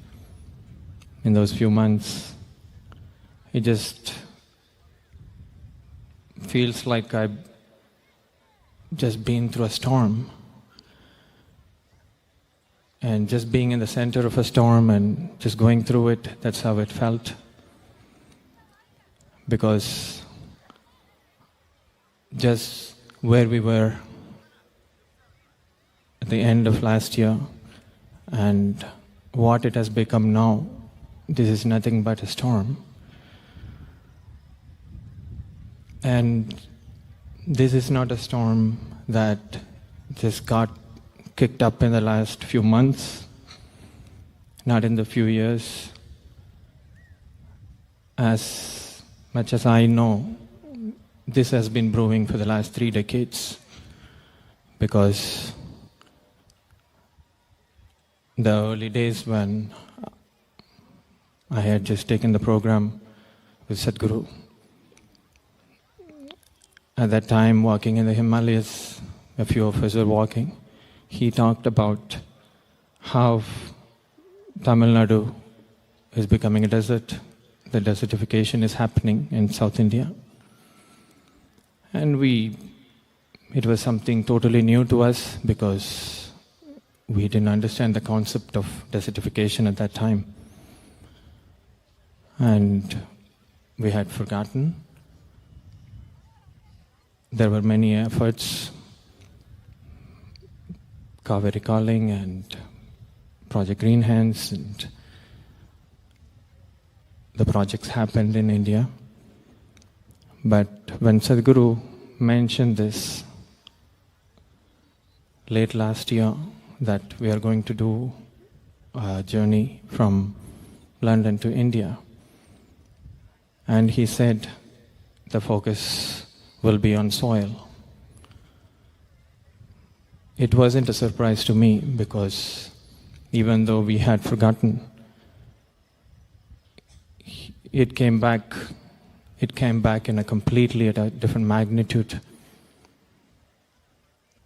in those few months, it just feels like I've just been through a storm. And just being in the center of a storm and just going through it, that's how it felt. Because just where we were at the end of last year and what it has become now, this is nothing but a storm. And this is not a storm that just got kicked up in the last few months, not in the few years. As much as I know, this has been brewing for the last 3 decades, because the early days when I had just taken the program with Sadhguru, at that time walking in the Himalayas, a few of us were walking, he talked about how Tamil Nadu is becoming a desert. The desertification is happening in South India. And it was something totally new to us because we didn't understand the concept of desertification at that time. And we had forgotten. There were many efforts, Kaveri Calling and Project Green Hands, and the projects happened in India. But when Sadhguru mentioned this late last year, that we are going to do a journey from London to India, and he said the focus will be on soil. It wasn't a surprise to me because even though we had forgotten, it came back in a completely at a different magnitude.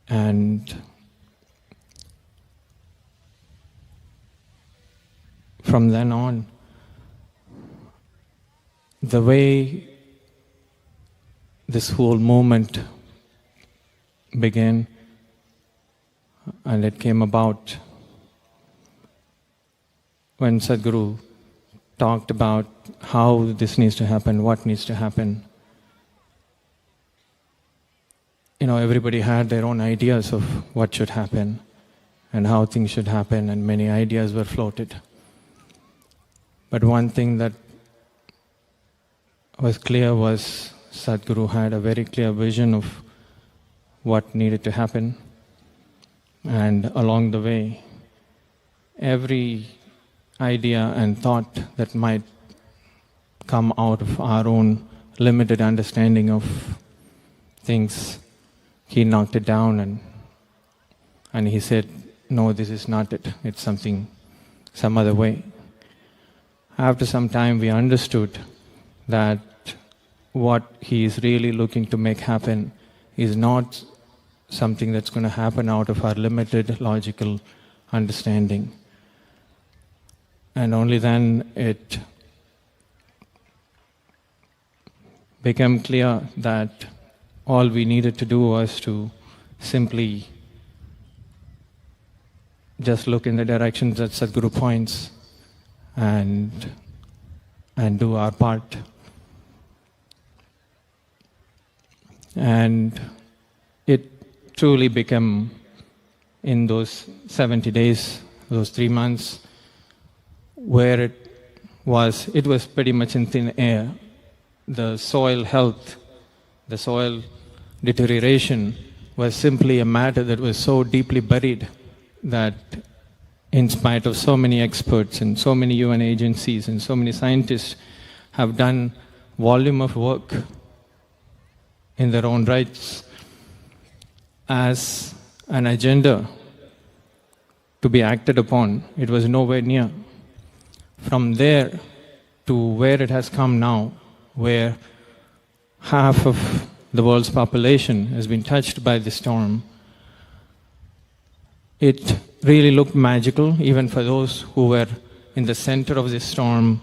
And from then on, the way this whole movement began, and it came about when Sadhguru talked about how this needs to happen, what needs to happen. Everybody had their own ideas of what should happen and how things should happen, and many ideas were floated. But one thing that was clear was Sadhguru had a very clear vision of what needed to happen. And along the way, every idea and thought that might come out of our own limited understanding of things, he knocked it down and he said, no, this is not it. It's some other way. After some time, we understood that what he is really looking to make happen is not something that's going to happen out of our limited logical understanding. And only then it became clear that all we needed to do was to simply just look in the directions that Sadhguru points and do our part. And it truly became, in those 70 days, those 3 months, where it was pretty much in thin air. The soil health, the soil deterioration was simply a matter that was so deeply buried that in spite of so many experts and so many UN agencies and so many scientists have done volume of work in their own rights as an agenda to be acted upon, it was nowhere near. From there to where it has come now, where half of the world's population has been touched by the storm, it really looked magical, even for those who were in the center of this storm,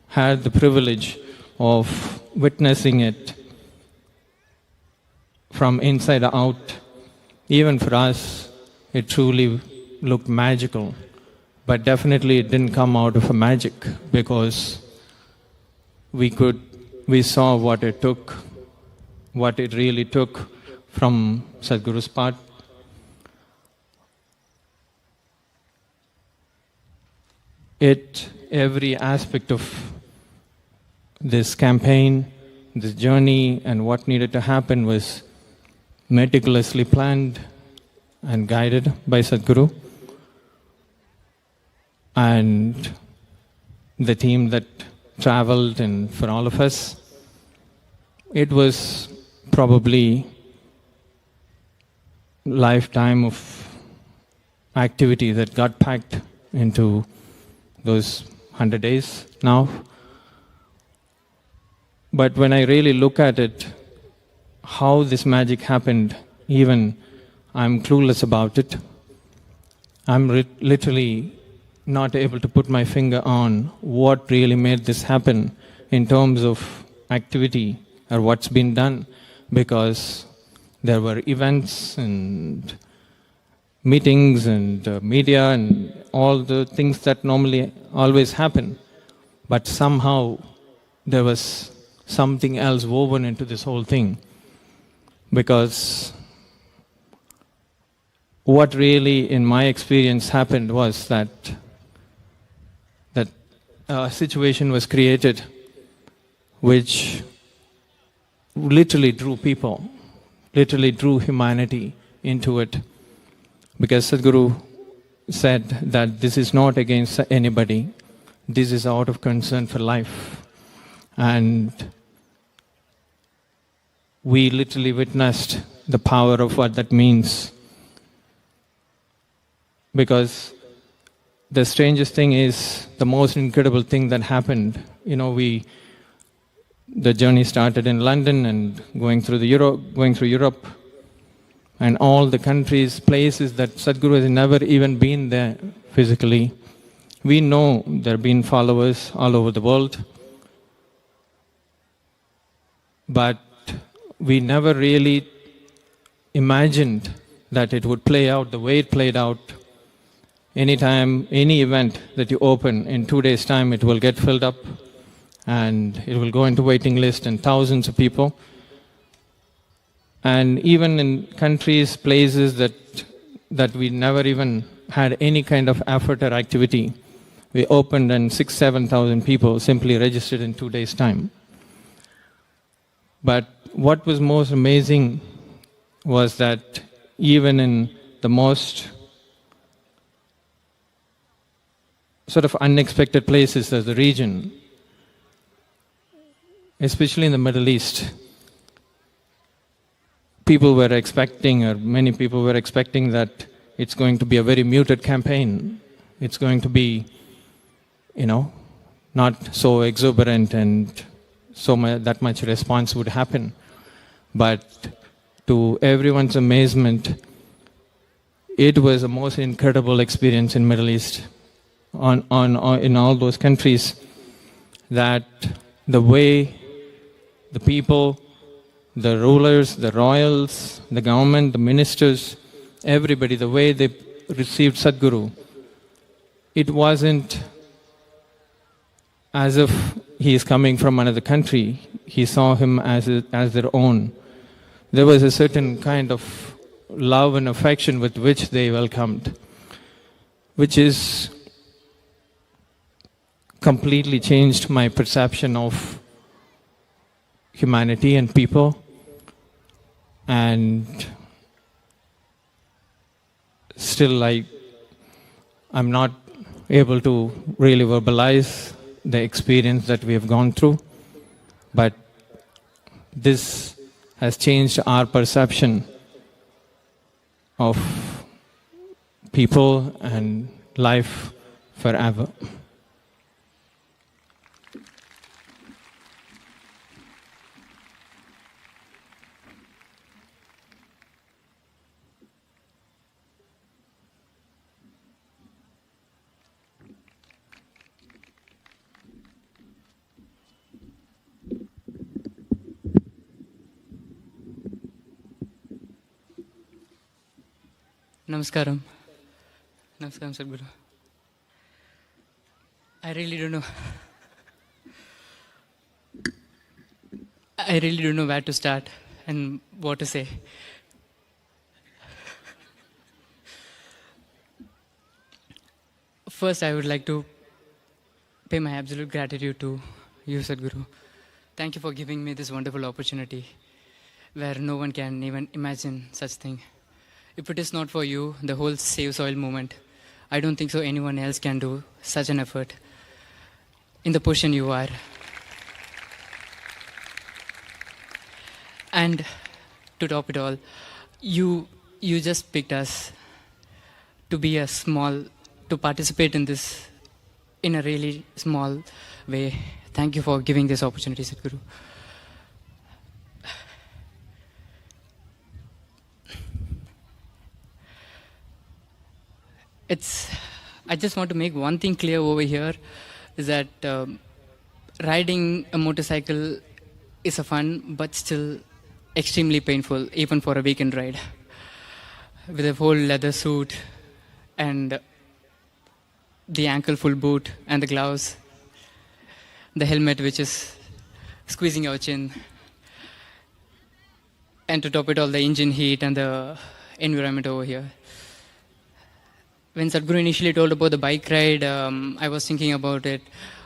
had the privilege of witnessing it from inside out. Even for us, it truly looked magical. But definitely it didn't come out of a magic, because we saw what it took, what it really took from Sadhguru's part. Every aspect of this campaign, this journey, and what needed to happen was meticulously planned and guided by Sadhguru. And the team that traveled, and for all of us, it was probably a lifetime of activity that got packed into those 100 days now. But when I really look at it, how this magic happened, even I'm clueless about it. I'm literally not able to put my finger on what really made this happen in terms of activity or what's been done, because there were events and meetings and media and all the things that normally always happen. But somehow there was something else woven into this whole thing. Because what really, in my experience, happened was that a situation was created which literally drew people, literally drew humanity into it. Because Sadhguru said that this is not against anybody, this is out of concern for life. And we literally witnessed the power of what that means. Because the strangest thing is, the most incredible thing that happened, the journey started in London and going through Europe, and all the countries, places that Sadhguru has never even been there physically. We know there have been followers all over the world, but we never really imagined that it would play out the way it played out. Anytime, any event that you open, in 2 days' time it will get filled up and it will go into waiting list and thousands of people. And even in countries, places that we never even had any kind of effort or activity, we opened and 6,000-7,000 people simply registered in 2 days' time. But what was most amazing was that even in the most sort of unexpected places as the region, especially in the Middle East, people were expecting, or many people were expecting, that it's going to be a very muted campaign. It's going to be, not so exuberant and that much response would happen. But to everyone's amazement, it was the most incredible experience in Middle East, in all those countries, that the way the people, the rulers, the royals, the government, the ministers, everybody, the way they received Sadhguru, it wasn't as if he is coming from another country. He saw him as their own. There was a certain kind of love and affection with which they welcomed, which is completely changed my perception of humanity and people. And still, I'm not able to really verbalize the experience that we have gone through, but this has changed our perception of people and life forever. Namaskaram. Namaskaram, Sadhguru. I really don't know where to start and what to say. First, I would like to pay my absolute gratitude to you, Sadhguru. Thank you for giving me this wonderful opportunity where no one can even imagine such thing. If it is not for you, the whole Save Soil movement, I don't think so anyone else can do such an effort in the position you are. And to top it all, you just picked us to participate in this in a really small way. Thank you for giving this opportunity, Sadhguru. I just want to make one thing clear over here, is that riding a motorcycle is a fun, but still extremely painful, even for a weekend ride. With a whole leather suit and the ankle full boot and the gloves, the helmet which is squeezing your chin, and to top it all, the engine heat and the environment over here. When Sadhguru initially told about the bike ride, I was thinking about it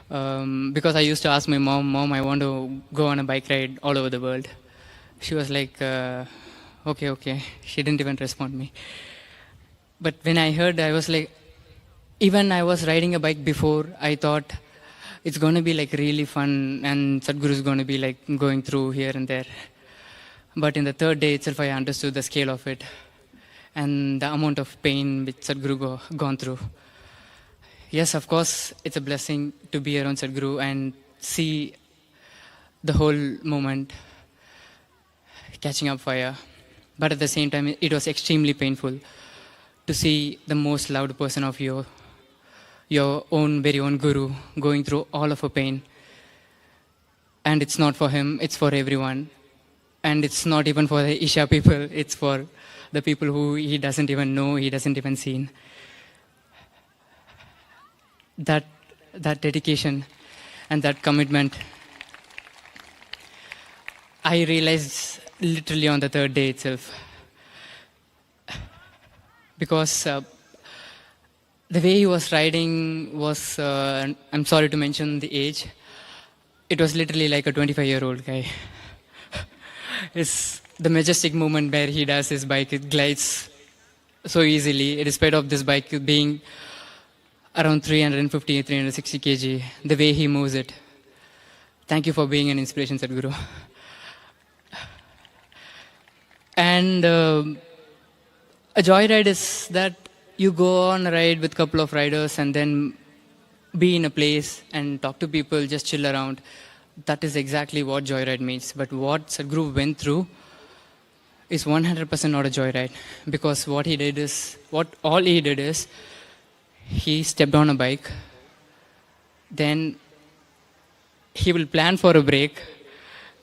because I used to ask my mom, I want to go on a bike ride all over the world. She was like, okay. She didn't even respond me. But when I heard, I was like, even I was riding a bike before, I thought it's going to be like really fun and Sadhguru is going to be like going through here and there. But in the third day itself, I understood the scale of it and the amount of pain which Sadhguru gone through. Yes, of course, it's a blessing to be around Sadhguru and see the whole moment catching up fire. But at the same time, it was extremely painful to see the most loved person of your own, very own Guru going through all of a pain. And it's not for him, it's for everyone. And it's not even for the Isha people, it's for the people who he doesn't even know, he doesn't even see. That dedication and that commitment, I realized literally on the third day itself. Because the way he was riding was, I'm sorry to mention the age, it was literally like a 25-year-old guy. It's the majestic movement where he does his bike, it glides so easily, despite of this bike being around 350, 360 kg, the way he moves it. Thank you for being an inspiration, Sadhguru. And a joyride is that you go on a ride with a couple of riders and then be in a place and talk to people, just chill around. That is exactly what joyride means. But what Sadhguru went through is 100% not a joyride. Because all he did is, he stepped on a bike, then he will plan for a break,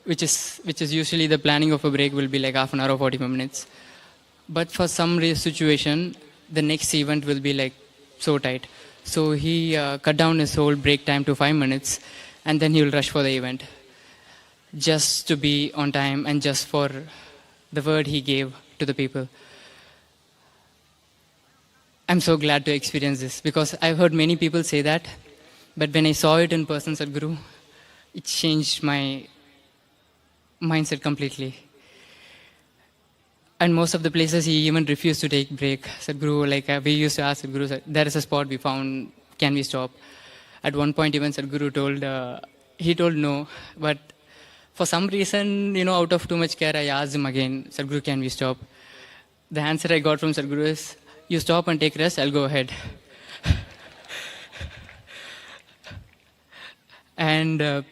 which is usually the planning of a break will be like half an hour or 45 minutes. But for some situation, the next event will be like so tight. So he cut down his whole break time to 5 minutes, and then he will rush for the event, just to be on time and just for the word he gave to the people. I'm so glad to experience this because I've heard many people say that, but when I saw it in person, Sadhguru, it changed my mindset completely. And most of the places he even refused to take break. Sadhguru, like we used to ask Sadhguru, there is a spot we found, can we stop? At one point even Sadhguru told no, but for some reason, out of too much care, I asked him again, Sadhguru, can we stop? The answer I got from Sadhguru is, you stop and take rest, I'll go ahead. And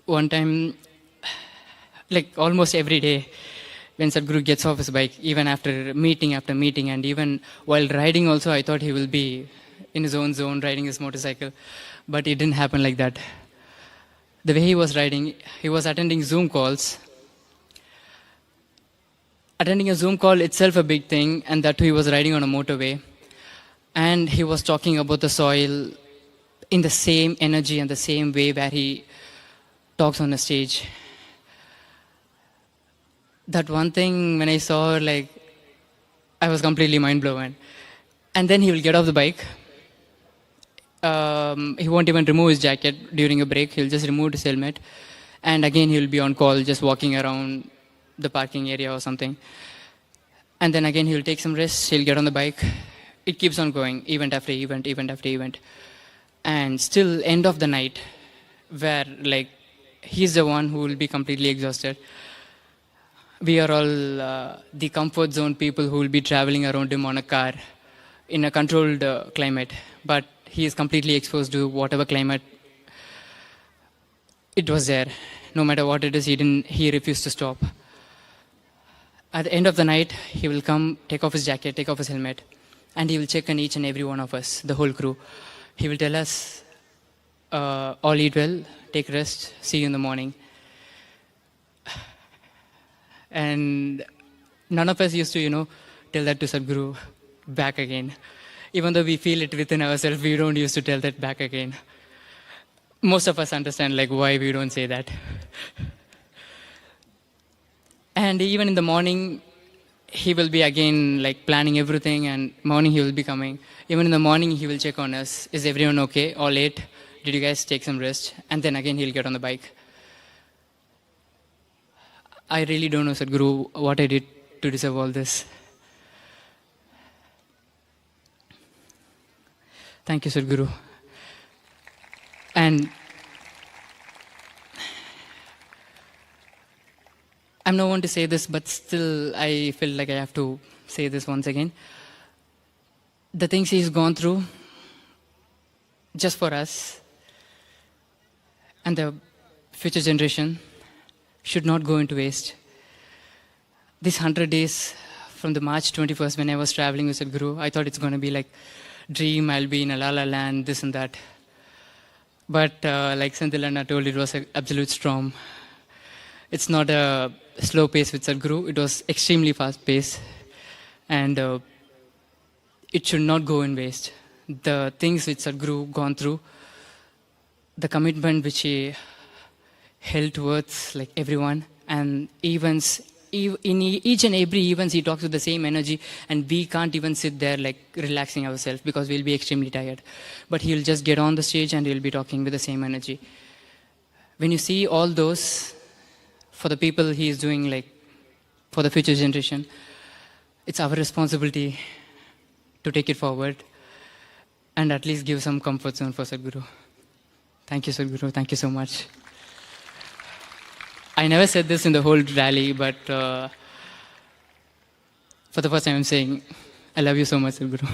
one time, like almost every day, when Sadhguru gets off his bike, even after meeting, and even while riding also, I thought he will be in his own zone, riding his motorcycle. But it didn't happen like that. The way he was riding, he was attending Zoom calls. Attending a Zoom call itself a big thing, and that too he was riding on a motorway. And he was talking about the soil in the same energy and the same way where he talks on a stage. That one thing, when I saw, I was completely mind-blown. And then he will get off the bike. He won't even remove his jacket during a break. He'll just remove his helmet. And again, he'll be on call, just walking around the parking area or something. And then again, he'll take some rest. He'll get on the bike. It keeps on going, event after event, event after event. And still, end of the night, where, he's the one who will be completely exhausted. We are all the comfort zone people who will be traveling around him on a car in a controlled climate. But he is completely exposed to whatever climate it was there. No matter what it is, he refused to stop. At the end of the night, he will come, take off his jacket, take off his helmet, and he will check on each and every one of us, the whole crew. He will tell us, all eat well, take rest, see you in the morning. And none of us used to, tell that to Sadhguru back again. Even though we feel it within ourselves, we don't used to tell that back again. Most of us understand why we don't say that. And even in the morning, he will be again planning everything, and morning he will be coming. Even in the morning, he will check on us. Is everyone okay? All ate? Did you guys take some rest? And then again, he'll get on the bike. I really don't know, Sadhguru, what I did to deserve all this. Thank you, Sadhguru. And I'm not one to say this, but still I feel like I have to say this once again. The things he's gone through just for us and the future generation should not go into waste. These 100 days from the March 21st when I was traveling with Sadhguru, I thought it's going to be like dream, I'll be in a la-la land, this and that. But like Santilana told, it was an absolute storm. It's not a slow pace with Sadhguru, it was extremely fast pace. And it should not go in waste. The things which Sadhguru gone through, the commitment which he held towards everyone, and events, in each and every events he talks with the same energy, and we can't even sit there relaxing ourselves because we'll be extremely tired. But he'll just get on the stage and he'll be talking with the same energy. When you see all those, for the people he is doing, for the future generation, it's our responsibility to take it forward and at least give some comfort zone for Sadhguru. Thank you, Sadhguru. Thank you so much. I never said this in the whole rally, but for the first time I'm saying, I love you so much, Sadhguru.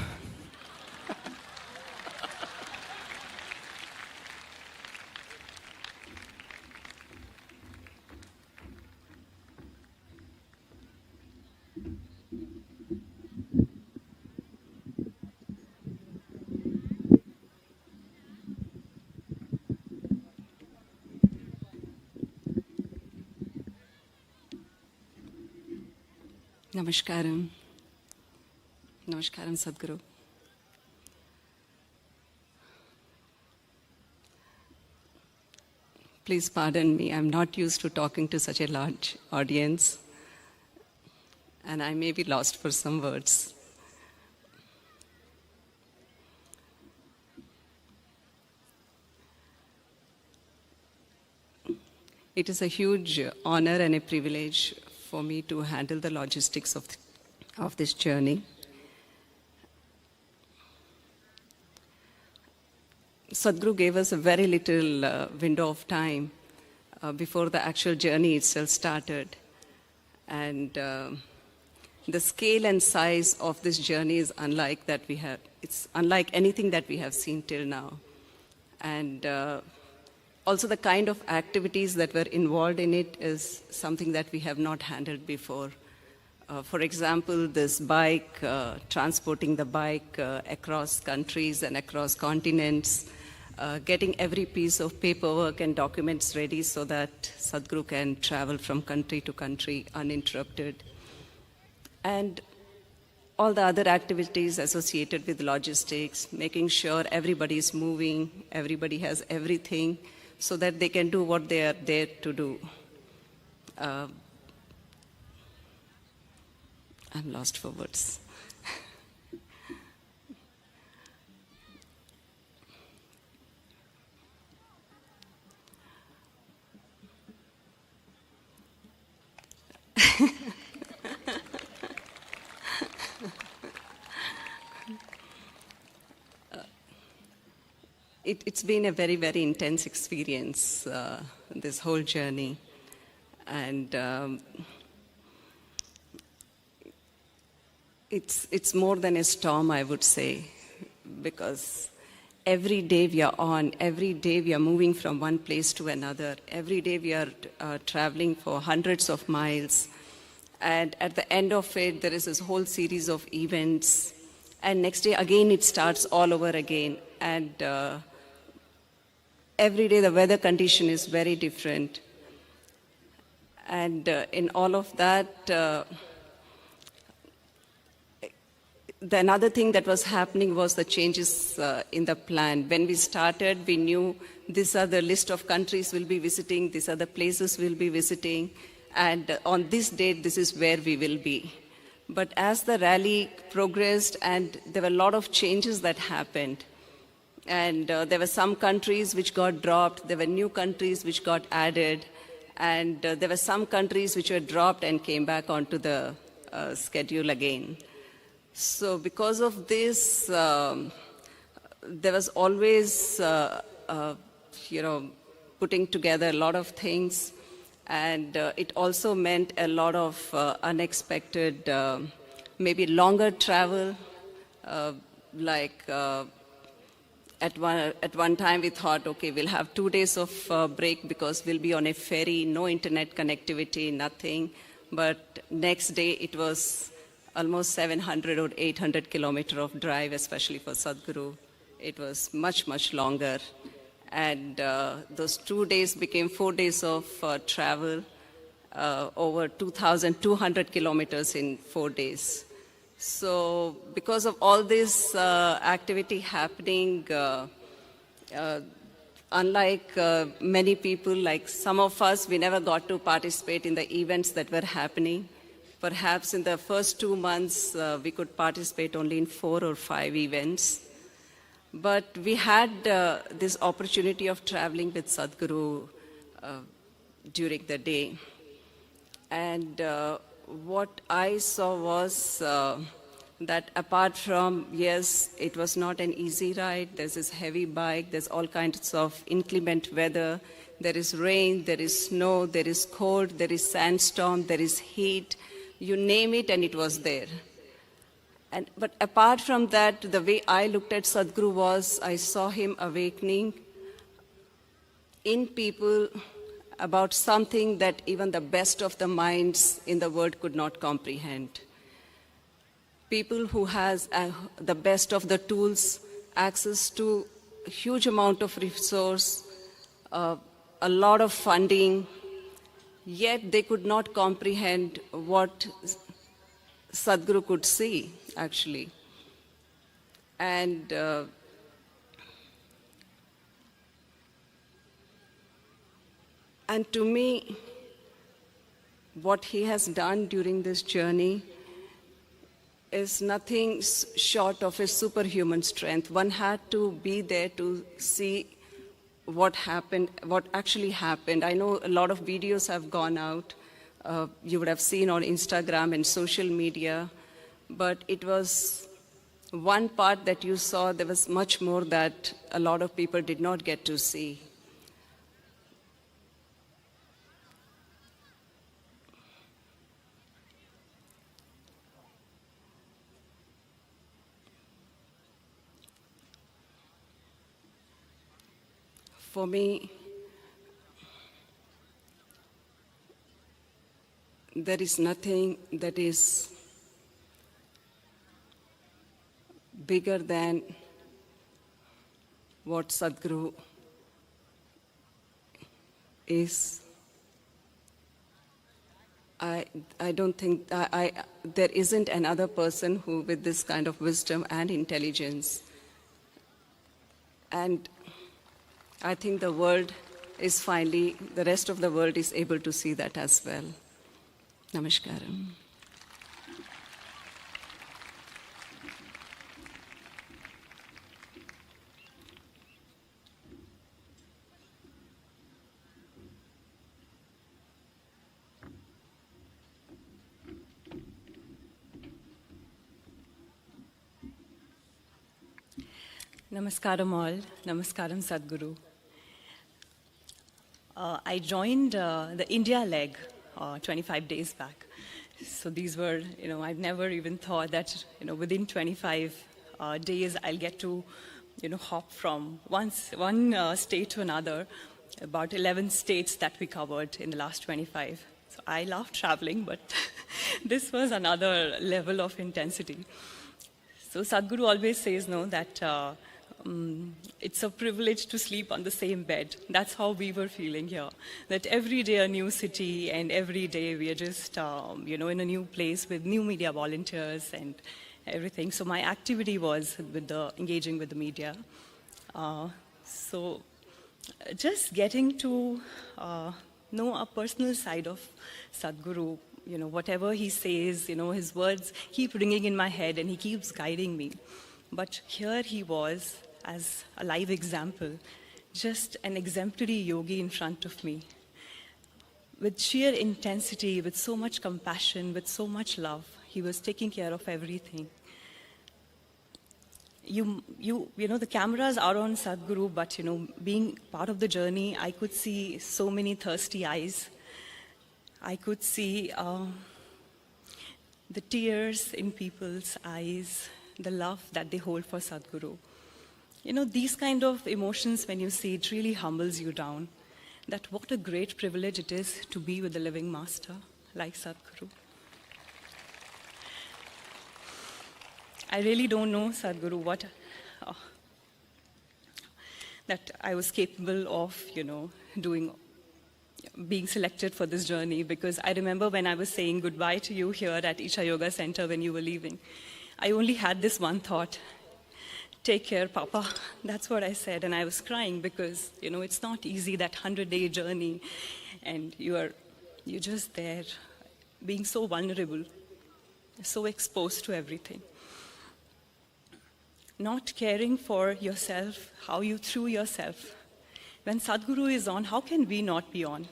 Namaskaram. Namaskaram, Sadhguru. Please pardon me, I'm not used to talking to such a large audience, and I may be lost for some words. It is a huge honor and a privilege for me to handle the logistics of this journey. Sadhguru gave us a very little window of time before the actual journey itself started. And the scale and size of this journey is unlike that we have. It's unlike anything that we have seen till now. And also the kind of activities that were involved in it is something that we have not handled before. For example, this bike, transporting the bike across countries and across continents, getting every piece of paperwork and documents ready so that Sadhguru can travel from country to country uninterrupted. And all the other activities associated with logistics, making sure everybody is moving, everybody has everything, so that they can do what they are there to do. I'm lost for words. It's been a very, very intense experience, this whole journey. And it's more than a storm, I would say, because every day we are on, every day we are moving from one place to another, every day we are traveling for hundreds of miles. And at the end of it, there is this whole series of events And next day, again, it starts all over again. And every day, the weather condition is very different. And in all of that, another thing that was happening was the changes in the plan. When we started, we knew these are the list of countries we'll be visiting, these are the places we'll be visiting, and on this date, this is where we will be. But as the rally progressed, and there were a lot of changes that happened, and there were some countries which got dropped, there were new countries which got added, and there were some countries which were dropped and came back onto the schedule again. So because of this, there was always, putting together a lot of things, and it also meant a lot of unexpected, maybe longer travel. At one time we thought, okay, we'll have 2 days of break because we'll be on a ferry, no internet connectivity, nothing. But next day it was almost 700 or 800 kilometers of drive, especially for Sadhguru. It was much, much longer. And those 2 days became 4 days of travel, over 2,200 kilometers in 4 days. So because of all this activity happening, unlike many people, like some of us, we never got to participate in the events that were happening. Perhaps in the first 2 months, we could participate only in 4 or 5 events. But we had this opportunity of traveling with Sadhguru during the day. And what I saw was that apart from, yes, it was not an easy ride, there's this heavy bike, there's all kinds of inclement weather, there is rain, there is snow, there is cold, there is sandstorm, there is heat, you name it and it was there. But apart from that, the way I looked at Sadhguru was, I saw him awakening in people about something that even the best of the minds in the world could not comprehend. People who has the best of the tools, access to a huge amount of resource, a lot of funding, yet they could not comprehend what Sadhguru could see, actually. And to me, what he has done during this journey is nothing short of a superhuman strength. One had to be there to see what happened, what actually happened. I know a lot of videos have gone out. You would have seen on Instagram and social media, but it was one part that you saw. There was much more that a lot of people did not get to see. For me, there is nothing that is bigger than what Sadhguru is. I don't think, there isn't another person who with this kind of wisdom and intelligence. And I think the world is finally, the rest of the world is able to see that as well. Namaskaram. Namaskaram all. Namaskaram Sadhguru. I joined the India leg 25 days back. So these were, I've never even thought that, within 25 days I'll get to, hop from one state to another, about 11 states that we covered in the last 25. So I love traveling, but this was another level of intensity. So Sadhguru always says, no, that it's a privilege to sleep on the same bed. That's how we were feeling here. That every day a new city, and every day we are just, in a new place with new media volunteers and everything. So my activity was with engaging with the media. So just getting to know a personal side of Sadhguru, whatever he says, his words keep ringing in my head and he keeps guiding me. But here he was as a live example, just an exemplary yogi in front of me. With sheer intensity, with so much compassion, with so much love, he was taking care of everything. The cameras are on Sadhguru, but being part of the journey, I could see so many thirsty eyes. I could see the tears in people's eyes, the love that they hold for Sadhguru. These kind of emotions, when you see it, really humbles you down. That what a great privilege it is to be with the living master like Sadhguru. I really don't know, Sadhguru, that I was capable of, doing, being selected for this journey, because I remember when I was saying goodbye to you here at Isha Yoga Center when you were leaving, I only had this one thought: take care, Papa. That's what I said, and I was crying because, it's not easy, that 100-day journey, and you're just there, being so vulnerable, so exposed to everything. Not caring for yourself, how you threw yourself. When Sadhguru is on, how can we not be on?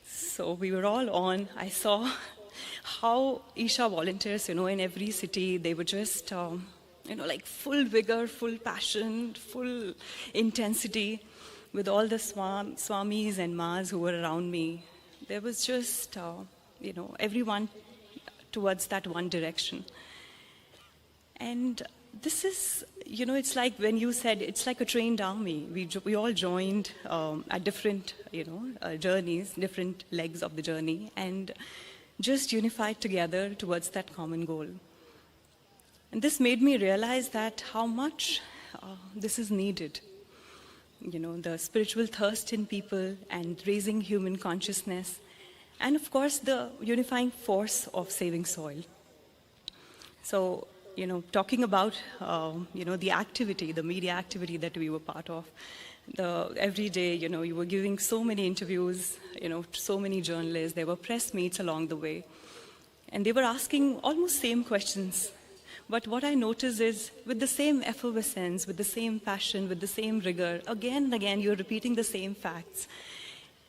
So we were all on. I saw how Isha volunteers, in every city, they were just, like full vigor, full passion, full intensity, with all the swamis and mas who were around me. There was just, everyone towards that one direction. And this is, it's like when you said it's like a trained army. We all joined at different, journeys, different legs of the journey, and just unified together towards that common goal. And this made me realize that how much this is needed. The spiritual thirst in people and raising human consciousness, and of course the unifying force of saving soil. So, talking about, the activity, the media activity that we were part of, every day, you were giving so many interviews, to so many journalists. There were press meets along the way. And they were asking almost same questions. But what I noticed is, with the same effervescence, with the same passion, with the same rigor, again and again, you're repeating the same facts.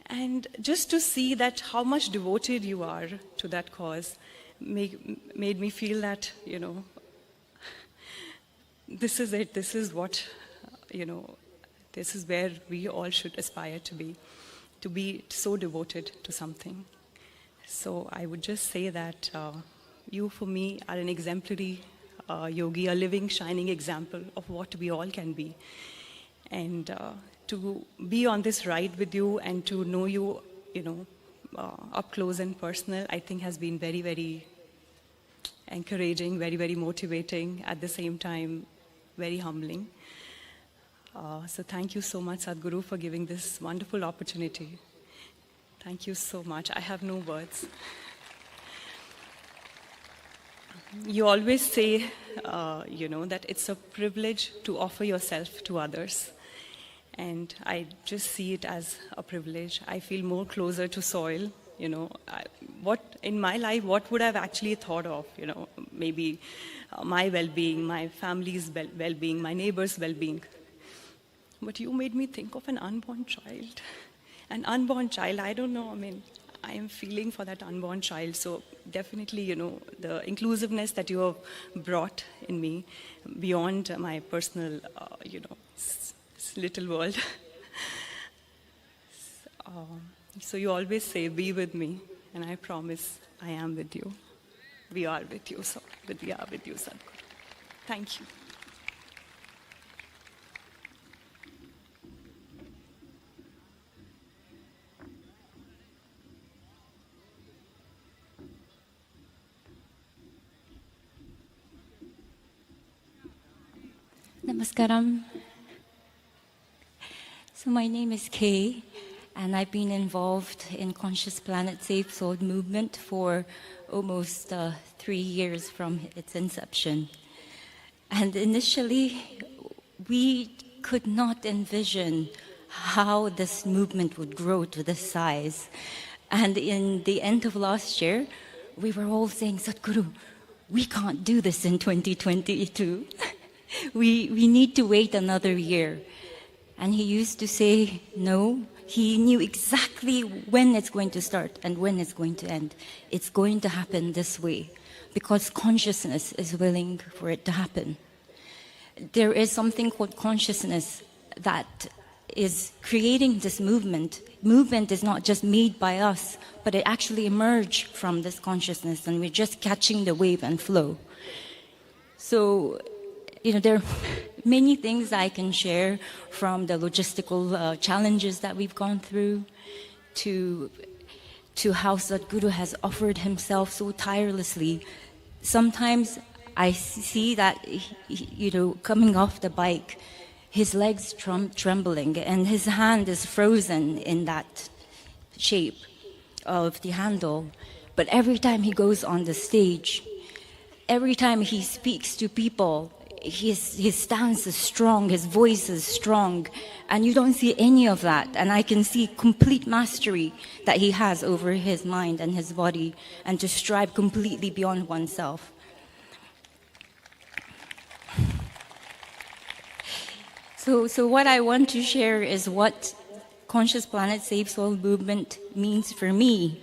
And just to see that how much devoted you are to that cause made me feel that, this is it, this is what, this is where we all should aspire to be so devoted to something. So I would just say that you, for me, are an exemplary yogi, a living, shining example of what we all can be. And to be on this ride with you and to know you, up close and personal, I think has been very, very encouraging, very, very motivating, at the same time, very humbling. So thank you so much, Sadhguru, for giving this wonderful opportunity. Thank you so much. I have no words. You always say, that it's a privilege to offer yourself to others. And I just see it as a privilege. I feel more closer to soil. What in my life, what would I have actually thought of? Maybe my well-being, my family's well-being, my neighbor's well-being. But you made me think of an unborn child. An unborn child, I don't know, I am feeling for that unborn child. So definitely, the inclusiveness that you have brought in me beyond my personal, little world. So you always say, be with me, and I promise I am with you. We are with you, so we are with you, Sadhguru. Thank you. Namaskaram. So my name is Kay, and I've been involved in Conscious Planet Safe Soul movement for almost 3 years from its inception. And initially, we could not envision how this movement would grow to this size. And in the end of last year, we were all saying, Sadhguru, we can't do this in 2022. we need to wait another year. And he used to say, no, he knew exactly when it's going to start and when it's going to end. It's going to happen this way because consciousness is willing for it to happen. There is something called consciousness that is creating this movement. Movement is not just made by us, but it actually emerged from this consciousness, and we're just catching the wave and flow. So, there are many things I can share, from the logistical challenges that we've gone through to how Sadhguru has offered himself so tirelessly. Sometimes I see that, coming off the bike, his legs trembling and his hand is frozen in that shape of the handle. But every time he goes on the stage, every time he speaks to people, his stance is strong, his voice is strong, and you don't see any of that. And I can see complete mastery that he has over his mind and his body, and to strive completely beyond oneself. So what I want to share is what Conscious Planet Save Soil movement means for me.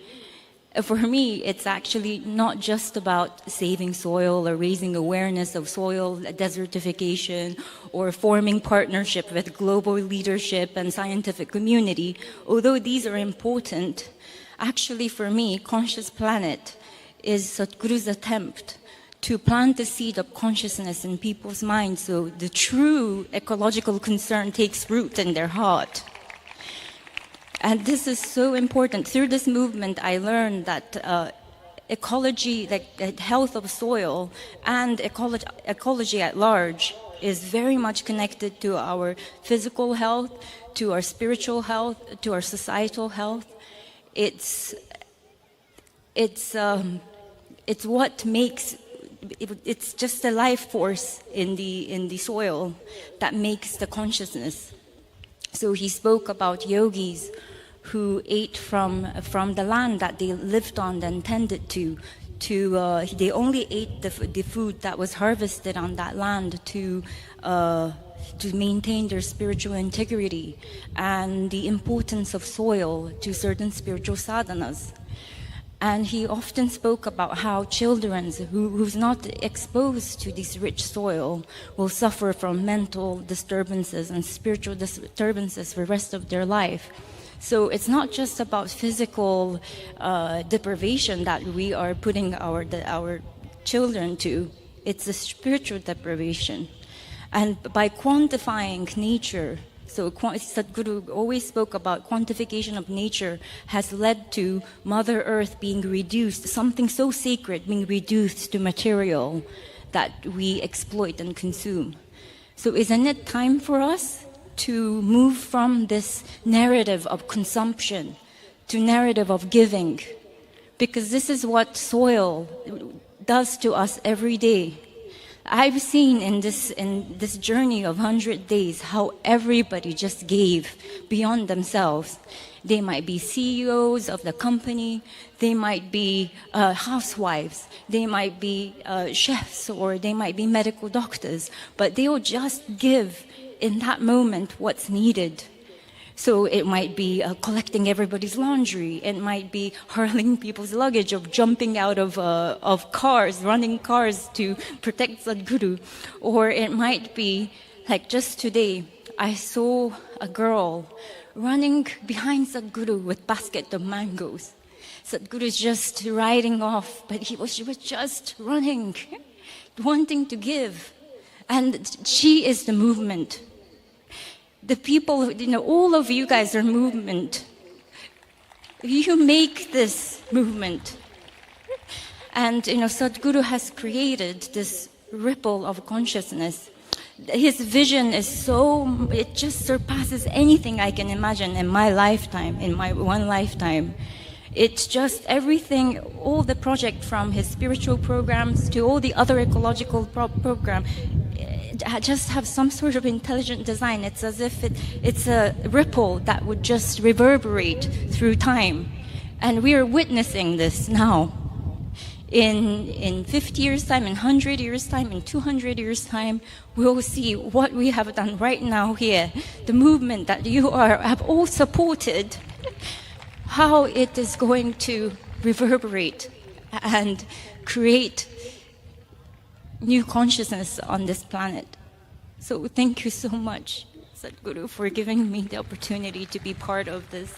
For me, it's actually not just about saving soil or raising awareness of soil desertification or forming partnership with global leadership and scientific community. Although these are important, actually for me, Conscious Planet is Sadhguru's attempt to plant the seed of consciousness in people's minds so the true ecological concern takes root in their heart. And this is so important. Through this movement, I learned that ecology, like health of soil and ecology at large, is very much connected to our physical health, to our spiritual health, to our societal health. It's what makes it's just the life force in the soil that makes the consciousness. So he spoke about yogis who ate from the land that they lived on and tended to they only ate the food that was harvested on that land to maintain their spiritual integrity and the importance of soil to certain spiritual sadhanas. And he often spoke about how children who's not exposed to this rich soil will suffer from mental disturbances and spiritual disturbances for the rest of their life. So it's not just about physical deprivation that we are putting our children to. It's a spiritual deprivation. And by quantifying nature, so Sadhguru always spoke about quantification of nature has led to Mother Earth being reduced, something so sacred being reduced to material that we exploit and consume. So isn't it time for us to move from this narrative of consumption to narrative of giving? Because this is what soil does to us every day. I've seen in this journey of 100 days how everybody just gave beyond themselves. They might be CEOs of the company, they might be housewives, they might be chefs, or they might be medical doctors, but they will just give in that moment what's needed. So it might be collecting everybody's laundry. It might be hurling people's luggage, or jumping out of cars, running cars to protect Sadhguru. Or it might be, like just today, I saw a girl running behind Sadhguru with basket of mangoes. Sadhguru is just riding off, but she was just running, wanting to give. And she is the movement. The people, all of you guys are movement. You make this movement. And, Sadhguru has created this ripple of consciousness His vision is so, it just surpasses anything I can imagine in my lifetime, in my one lifetime. It's just everything, all the project from his spiritual programs to all the other ecological program, just have some sort of intelligent design. It's as if it's a ripple that would just reverberate through time. And we are witnessing this now. In 50 years' time, in 100 years' time, in 200 years' time, we will see what we have done right now here. The movement that you have all supported, how it is going to reverberate and create new consciousness on this planet. So thank you so much, Sadhguru, for giving me the opportunity to be part of this.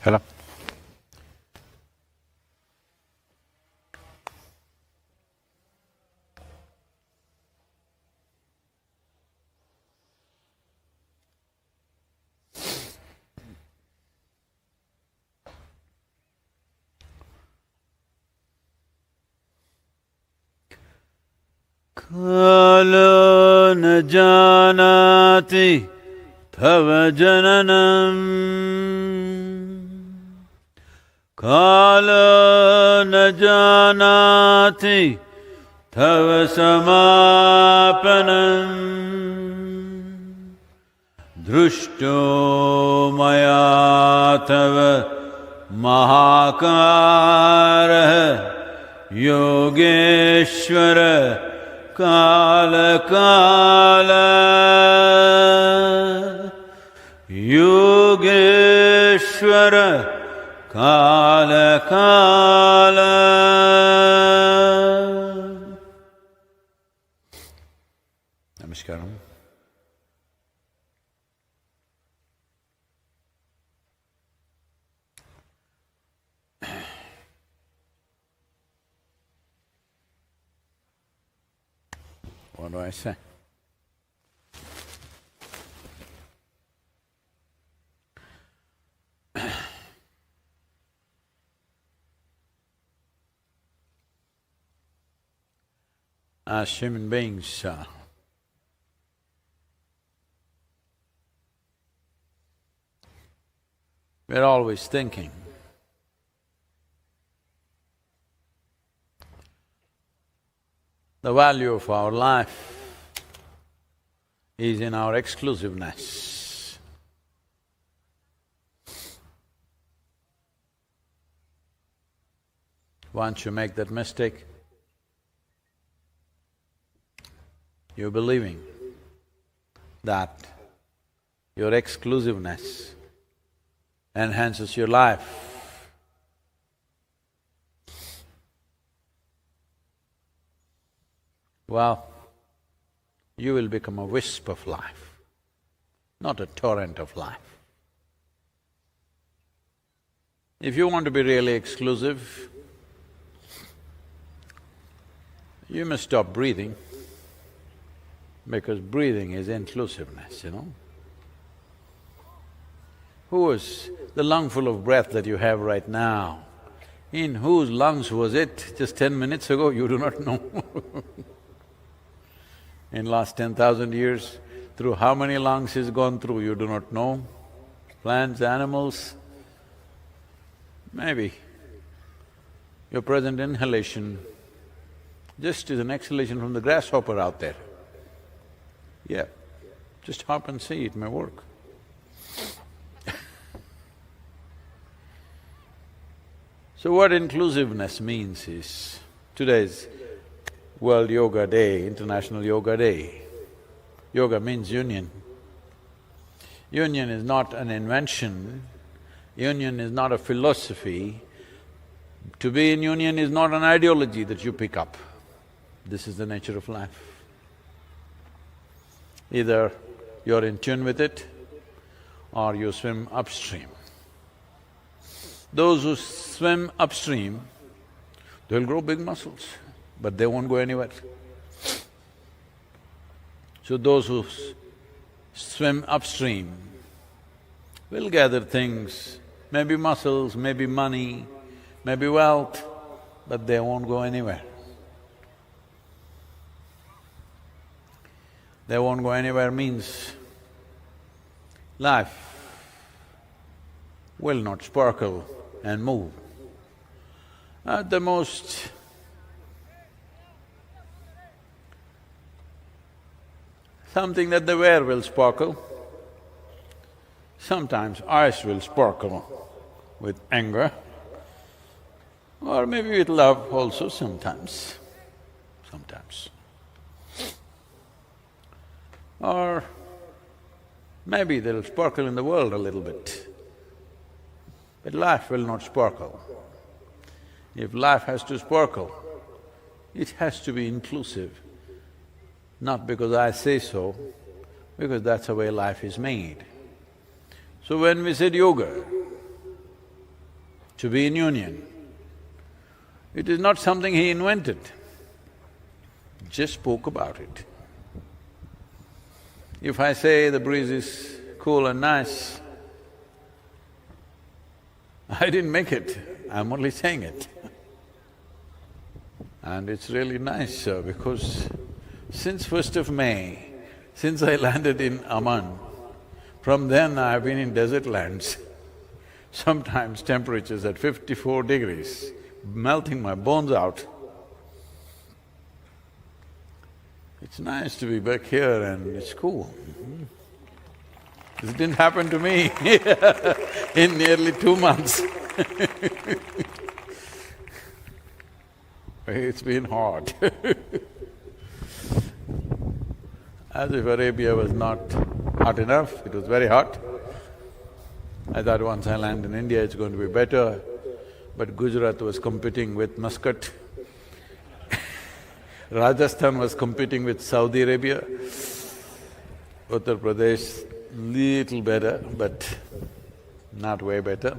Hello. Kala na janati tava jananam Kala na janati tava samapanam Drushto maya tava mahakara Yogeshwara Kala Kala Yogeshwara Kala Kala. Namaskaram. What do I say? As human beings, we're always thinking the value of our life is in our exclusiveness. Once you make that mistake, you're believing that your exclusiveness enhances your life. Well, you will become a wisp of life, not a torrent of life. If you want to be really exclusive, you must stop breathing, because breathing is inclusiveness, you know. Who is the lungful of breath that you have right now? In whose lungs was it just 10 minutes ago? You do not know. In last 10,000 years, through how many lungs he's gone through, you do not know. Plants, animals. Maybe your present inhalation just is an exhalation from the grasshopper out there. Yeah, just hop and see, it may work. So what inclusiveness means is, today's World Yoga Day, International Yoga Day. Yoga means union. Union is not an invention, union is not a philosophy. To be in union is not an ideology that you pick up. This is the nature of life. Either you're in tune with it or you swim upstream. Those who swim upstream, they'll grow big muscles, but they won't go anywhere. So those who swim upstream will gather things, maybe muscles, maybe money, maybe wealth, but they won't go anywhere. They won't go anywhere means life will not sparkle and move. At the most, something that they wear will sparkle. Sometimes eyes will sparkle with anger, or maybe with love also sometimes. Or maybe they'll sparkle in the world a little bit, but life will not sparkle. If life has to sparkle, it has to be inclusive, not because I say so, because that's the way life is made. So when we said yoga, to be in union, it is not something he invented, just spoke about it. If I say the breeze is cool and nice, I didn't make it, I'm only saying it. And it's really nice because since 1st of May, since I landed in Amman, from then I've been in desert lands. Sometimes temperatures at 54 degrees, melting my bones out. It's nice to be back here and it's cool. This didn't happen to me in nearly 2 months. It's been hot. As if Arabia was not hot enough, it was very hot. I thought once I land in India it's going to be better, but Gujarat was competing with Muscat. Rajasthan was competing with Saudi Arabia. Uttar Pradesh, little better, but not way better.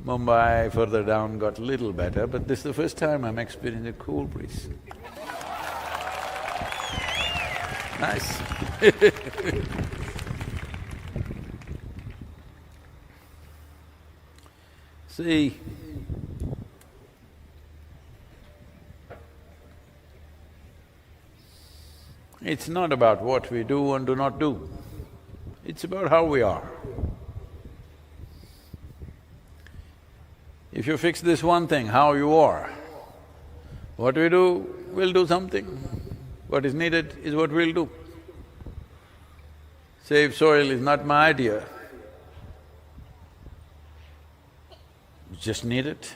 Mumbai further down got little better, but this is the first time I'm experiencing a cool breeze. Nice. See, it's not about what we do and do not do, it's about how we are. If you fix this one thing, how you are, what we do, we'll do something. What is needed is what we'll do. Save soil is not my idea. You just need it,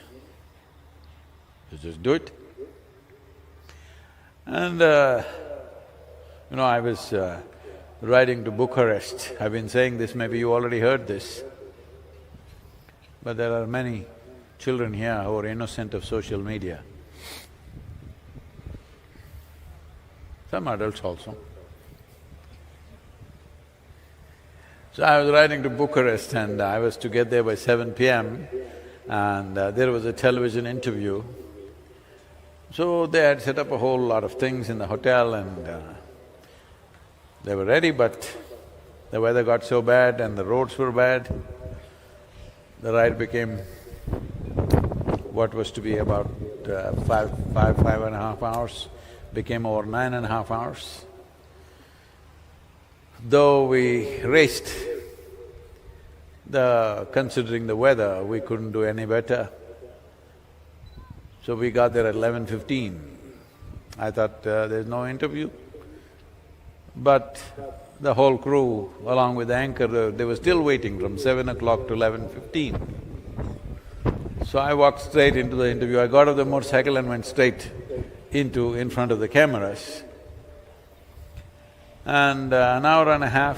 you just do it. And I was riding to Bucharest. I've been saying this, maybe you already heard this, but there are many children here who are innocent of social media. Some adults also. So I was riding to Bucharest and I was to get there by 7 p.m. and there was a television interview. So they had set up a whole lot of things in the hotel and they were ready, but the weather got so bad and the roads were bad, the ride became what was to be about five and a half hours, became over 9.5 hours. Though we raced, Considering the weather, we couldn't do any better. So we got there at 11:15. I thought there's no interview. But the whole crew, along with the anchor, they were still waiting from 7 o'clock to 11:15. So I walked straight into the interview. I got off the motorcycle and went straight in front of the cameras. And an hour and a half,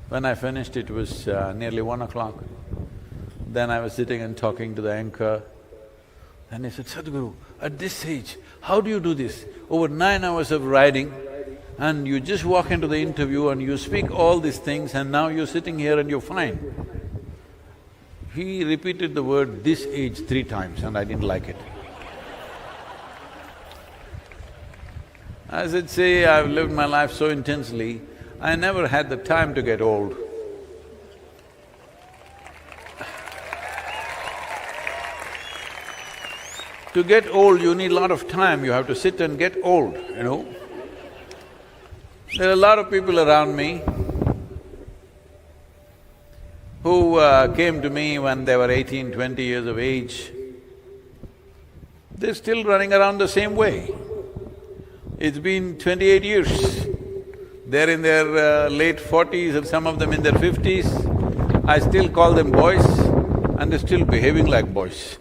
when I finished, it was nearly 1 o'clock. Then I was sitting and talking to the anchor, and he said, "Sadhguru, at this age, how do you do this? Over 9 hours of riding, and you just walk into the interview and you speak all these things, and now you're sitting here and you're fine." He repeated the word "this age" 3 times, and I didn't like it. I said, "See, I've lived my life so intensely, I never had the time to get old." To get old, you need a lot of time, you have to sit and get old, you know. There are a lot of people around me who came to me when they were 18, 20 years of age. They're still running around the same way. It's been 28 years. They're in their late 40s and some of them in their 50s. I still call them boys and they're still behaving like boys.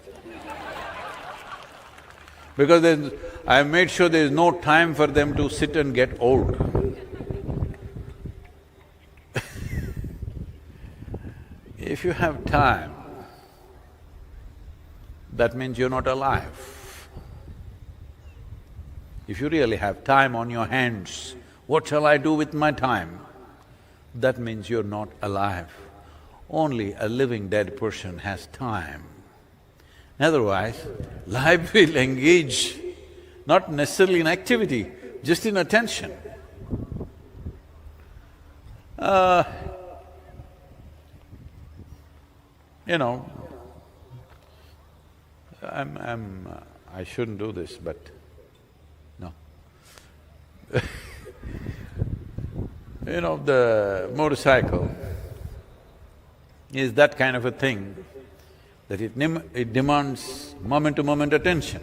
Because I've made sure there's no time for them to sit and get old. If you have time, that means you're not alive. If you really have time on your hands, what shall I do with my time? That means you're not alive. Only a living dead person has time. Otherwise, life will engage, not necessarily in activity, just in attention. You know, I shouldn't do this, but no. You know, the motorcycle is that kind of a thing that it demands moment-to-moment attention.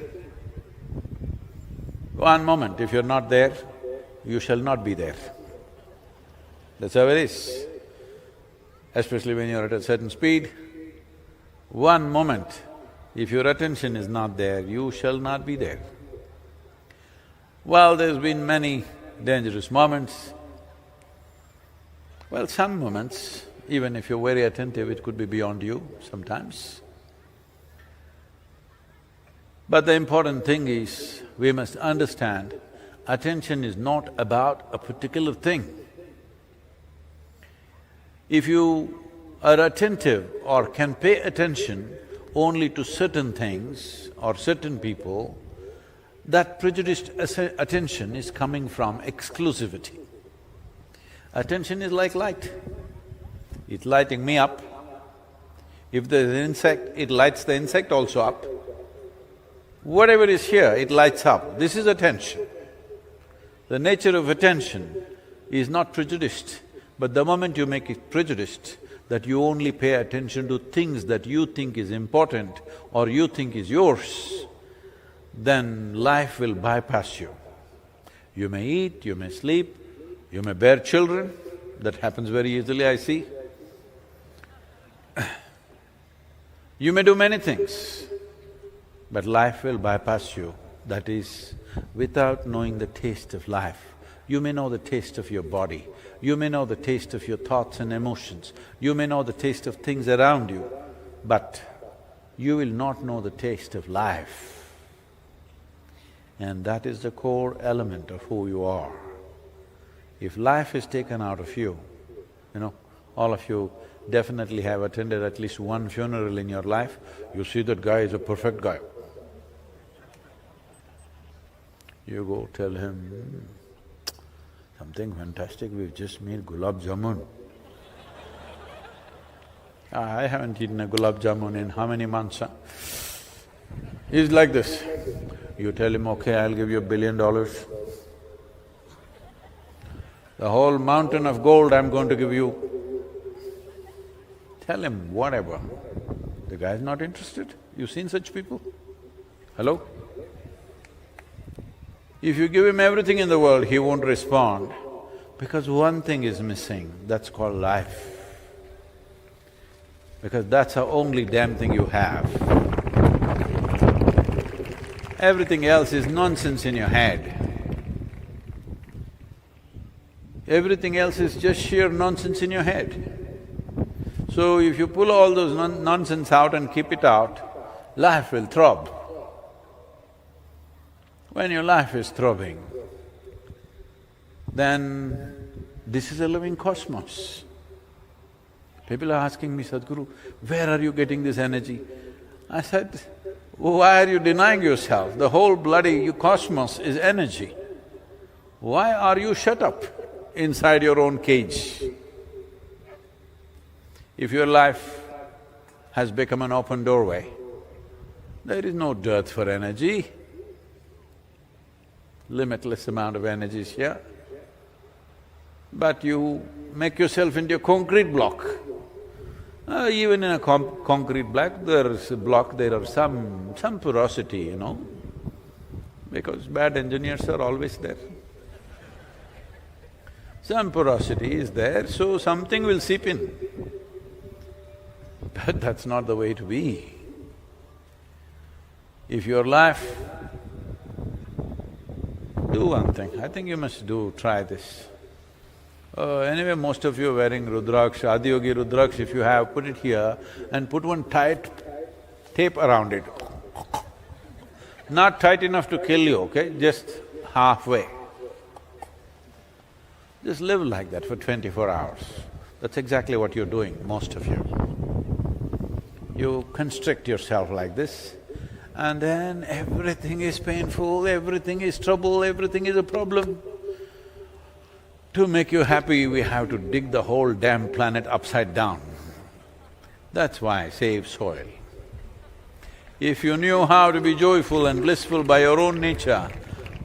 One moment, if you're not there, you shall not be there. That's how it is. Especially when you're at a certain speed, one moment, if your attention is not there, you shall not be there. Well, there's been many dangerous moments. Well, some moments, even if you're very attentive, it could be beyond you sometimes. But the important thing is, we must understand, attention is not about a particular thing. If you are attentive or can pay attention only to certain things or certain people, that prejudiced attention is coming from exclusivity. Attention is like light. It's lighting me up. If there's an insect, it lights the insect also up. Whatever is here, it lights up. This is attention. The nature of attention is not prejudiced, but the moment you make it prejudiced, that you only pay attention to things that you think is important or you think is yours, then life will bypass you. You may eat, you may sleep, you may bear children, that happens very easily, I see. You may do many things, but life will bypass you. That is, without knowing the taste of life. You may know the taste of your body, you may know the taste of your thoughts and emotions, you may know the taste of things around you, but you will not know the taste of life. And that is the core element of who you are. If life is taken out of you, you know, all of you definitely have attended at least one funeral in your life, you see that guy is a perfect guy. You go tell him, something fantastic, we've just made gulab jamun. I haven't eaten a gulab jamun in how many months, huh? He's like this. You tell him, okay, I'll give you $1 billion. The whole mountain of gold I'm going to give you. Tell him whatever. The guy's not interested. You've seen such people? Hello? If you give him everything in the world, he won't respond because one thing is missing, that's called life. Because that's the only damn thing you have. Everything else is nonsense in your head. Everything else is just sheer nonsense in your head. So if you pull all those nonsense out and keep it out, life will throb. When your life is throbbing, then this is a living cosmos. People are asking me, Sadhguru, where are you getting this energy? I said, why are you denying yourself? The whole bloody cosmos is energy. Why are you shut up inside your own cage? If your life has become an open doorway, there is no dearth for energy. Limitless amount of energy is here. But you make yourself into a concrete block. Even in a concrete block, there are some porosity, you know, because bad engineers are always there. Some porosity is there, so something will seep in. But that's not the way to be. If your life… Do one thing, I think you must try this. Anyway, most of you are wearing Rudraksh, Adiyogi Rudraksh, if you have, put it here and put one tight tape around it. Not tight enough to kill you, okay? Just halfway. Just live like that for 24 hours. That's exactly what you're doing, most of you. You constrict yourself like this, and then everything is painful, everything is trouble, everything is a problem. To make you happy, we have to dig the whole damn planet upside down. That's why save soil. If you knew how to be joyful and blissful by your own nature,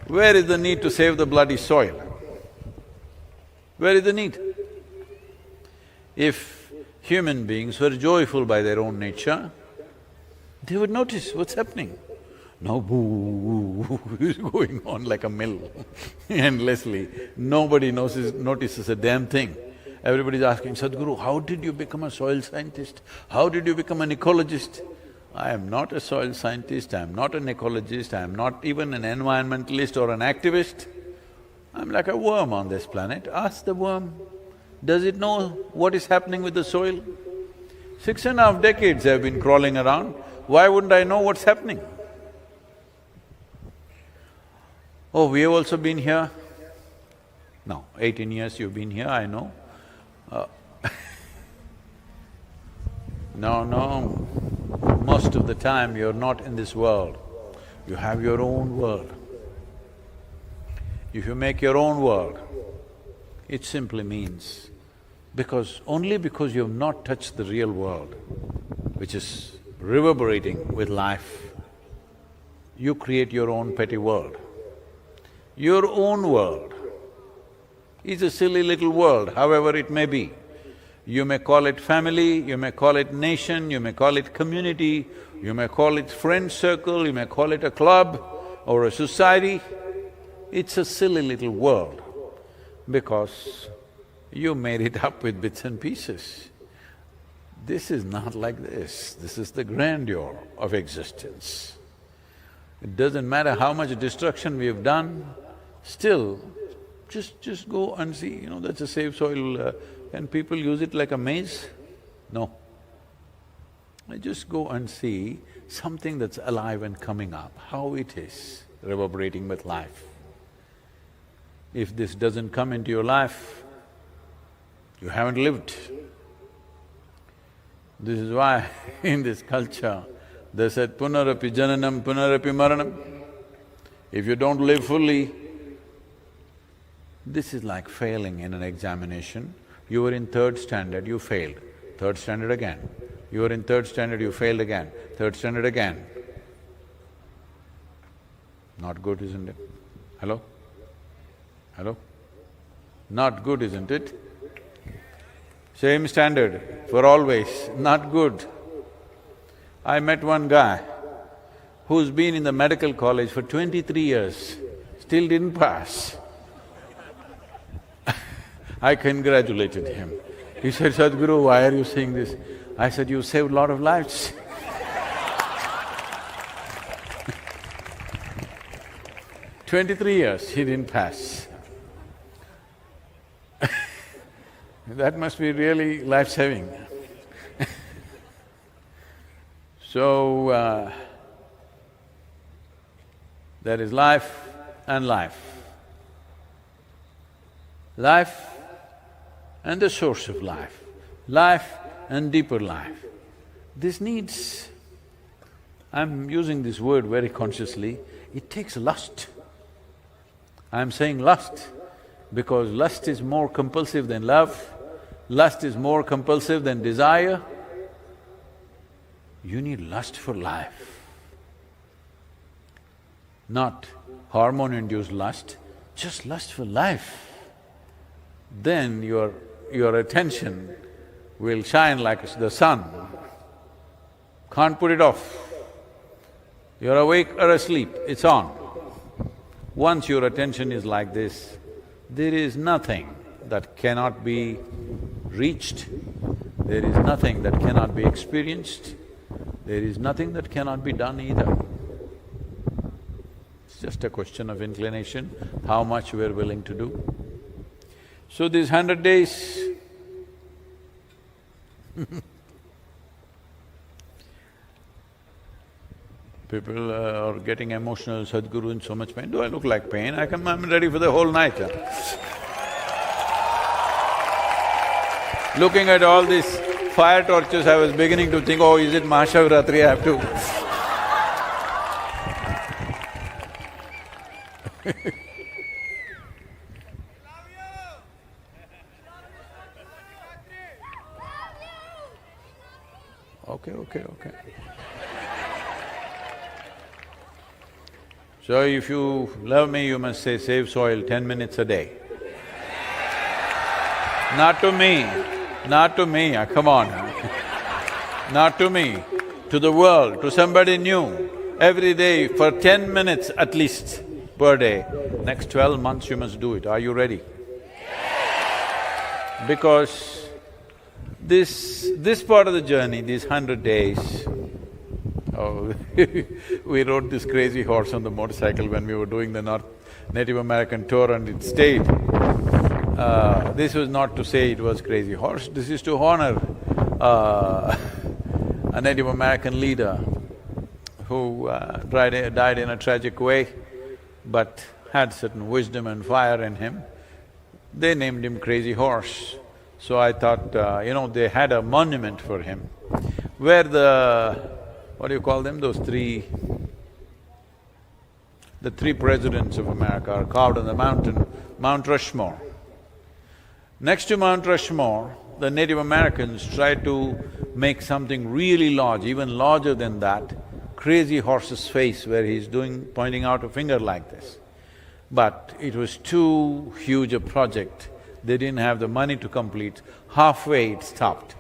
where is the need to save the bloody soil? Where is the need? If human beings were joyful by their own nature, they would notice what's happening. Now boo is going on like a mill endlessly. Nobody notices a damn thing. Everybody's asking, Sadhguru, how did you become a soil scientist? How did you become an ecologist? I am not a soil scientist, I am not an ecologist, I am not even an environmentalist or an activist. I'm like a worm on this planet. Ask the worm, does it know what is happening with the soil? 6.5 decades I've been crawling around, why wouldn't I know what's happening? Oh, we have also been here? No, 18 years you've been here, I know. No, most of the time you're not in this world, you have your own world. If you make your own world, it simply means only because you have not touched the real world, which is reverberating with life, you create your own petty world. Your own world is a silly little world, however it may be. You may call it family, you may call it nation, you may call it community, you may call it friend circle, you may call it a club or a society. It's a silly little world because you made it up with bits and pieces. This is not like this is the grandeur of existence. It doesn't matter how much destruction we've done, still, just go and see, you know, that's a safe soil. Can people use it like a maze? No. Just go and see something that's alive and coming up, how it is reverberating with life. If this doesn't come into your life, you haven't lived. This is why in this culture, they said, punarapi jananam, punarapi maranam. If you don't live fully, this is like failing in an examination. You were in 3rd standard, you failed. 3rd standard again. You were in 3rd standard, you failed again. 3rd standard again. Not good, isn't it? Hello? Hello? Not good, isn't it? Same standard for always, not good. I met one guy who's been in the medical college for 23 years, still didn't pass. I congratulated him. He said, Sadhguru, why are you saying this? I said, you saved a lot of lives. 23 years, he didn't pass. That must be really life-saving. So, there is life and life. Life and the source of life. Life and deeper life. This needs… I'm using this word very consciously, it takes lust. I'm saying lust because lust is more compulsive than love, lust is more compulsive than desire. You need lust for life. Not hormone-induced lust, just lust for life. Then your attention will shine like the sun. Can't put it off. You're awake or asleep, it's on. Once your attention is like this, there is nothing that cannot be reached, there is nothing that cannot be experienced, there is nothing that cannot be done either. It's just a question of inclination, how much we're willing to do. So these 100 days, people are getting emotional, Sadhguru in so much pain. Do I look like pain? I'm ready for the whole night. Looking at all these fire torches, I was beginning to think, oh, is it Mahashivratri, I have to… Okay. So if you love me, you must say, save soil 10 minutes a day. Not to me, come on. Not to me, to the world, to somebody new. Every day for 10 minutes at least per day. Next 12 months you must do it. Are you ready? Because this part of the journey, these 100 days, oh, we rode this crazy horse on the motorcycle when we were doing the Native American tour and it stayed. This was not to say it was crazy horse, this is to honor a Native American leader who died in a tragic way, but had certain wisdom and fire in him. They named him Crazy Horse. So I thought, they had a monument for him, where what do you call them, the three presidents of America are carved on the mountain, Mount Rushmore. Next to Mount Rushmore, the Native Americans tried to make something really large, even larger than that, Crazy Horse's face where he's pointing out a finger like this. But it was too huge a project, they didn't have the money to complete, halfway it stopped.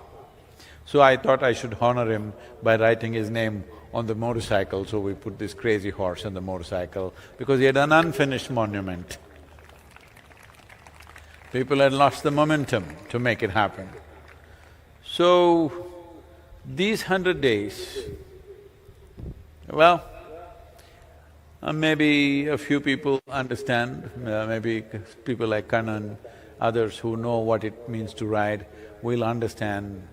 So I thought I should honor him by writing his name on the motorcycle, so we put this Crazy Horse on the motorcycle because he had an unfinished monument. People had lost the momentum to make it happen. So, these 100 days, well, maybe a few people understand, maybe people like Kannan, others who know what it means to ride will understand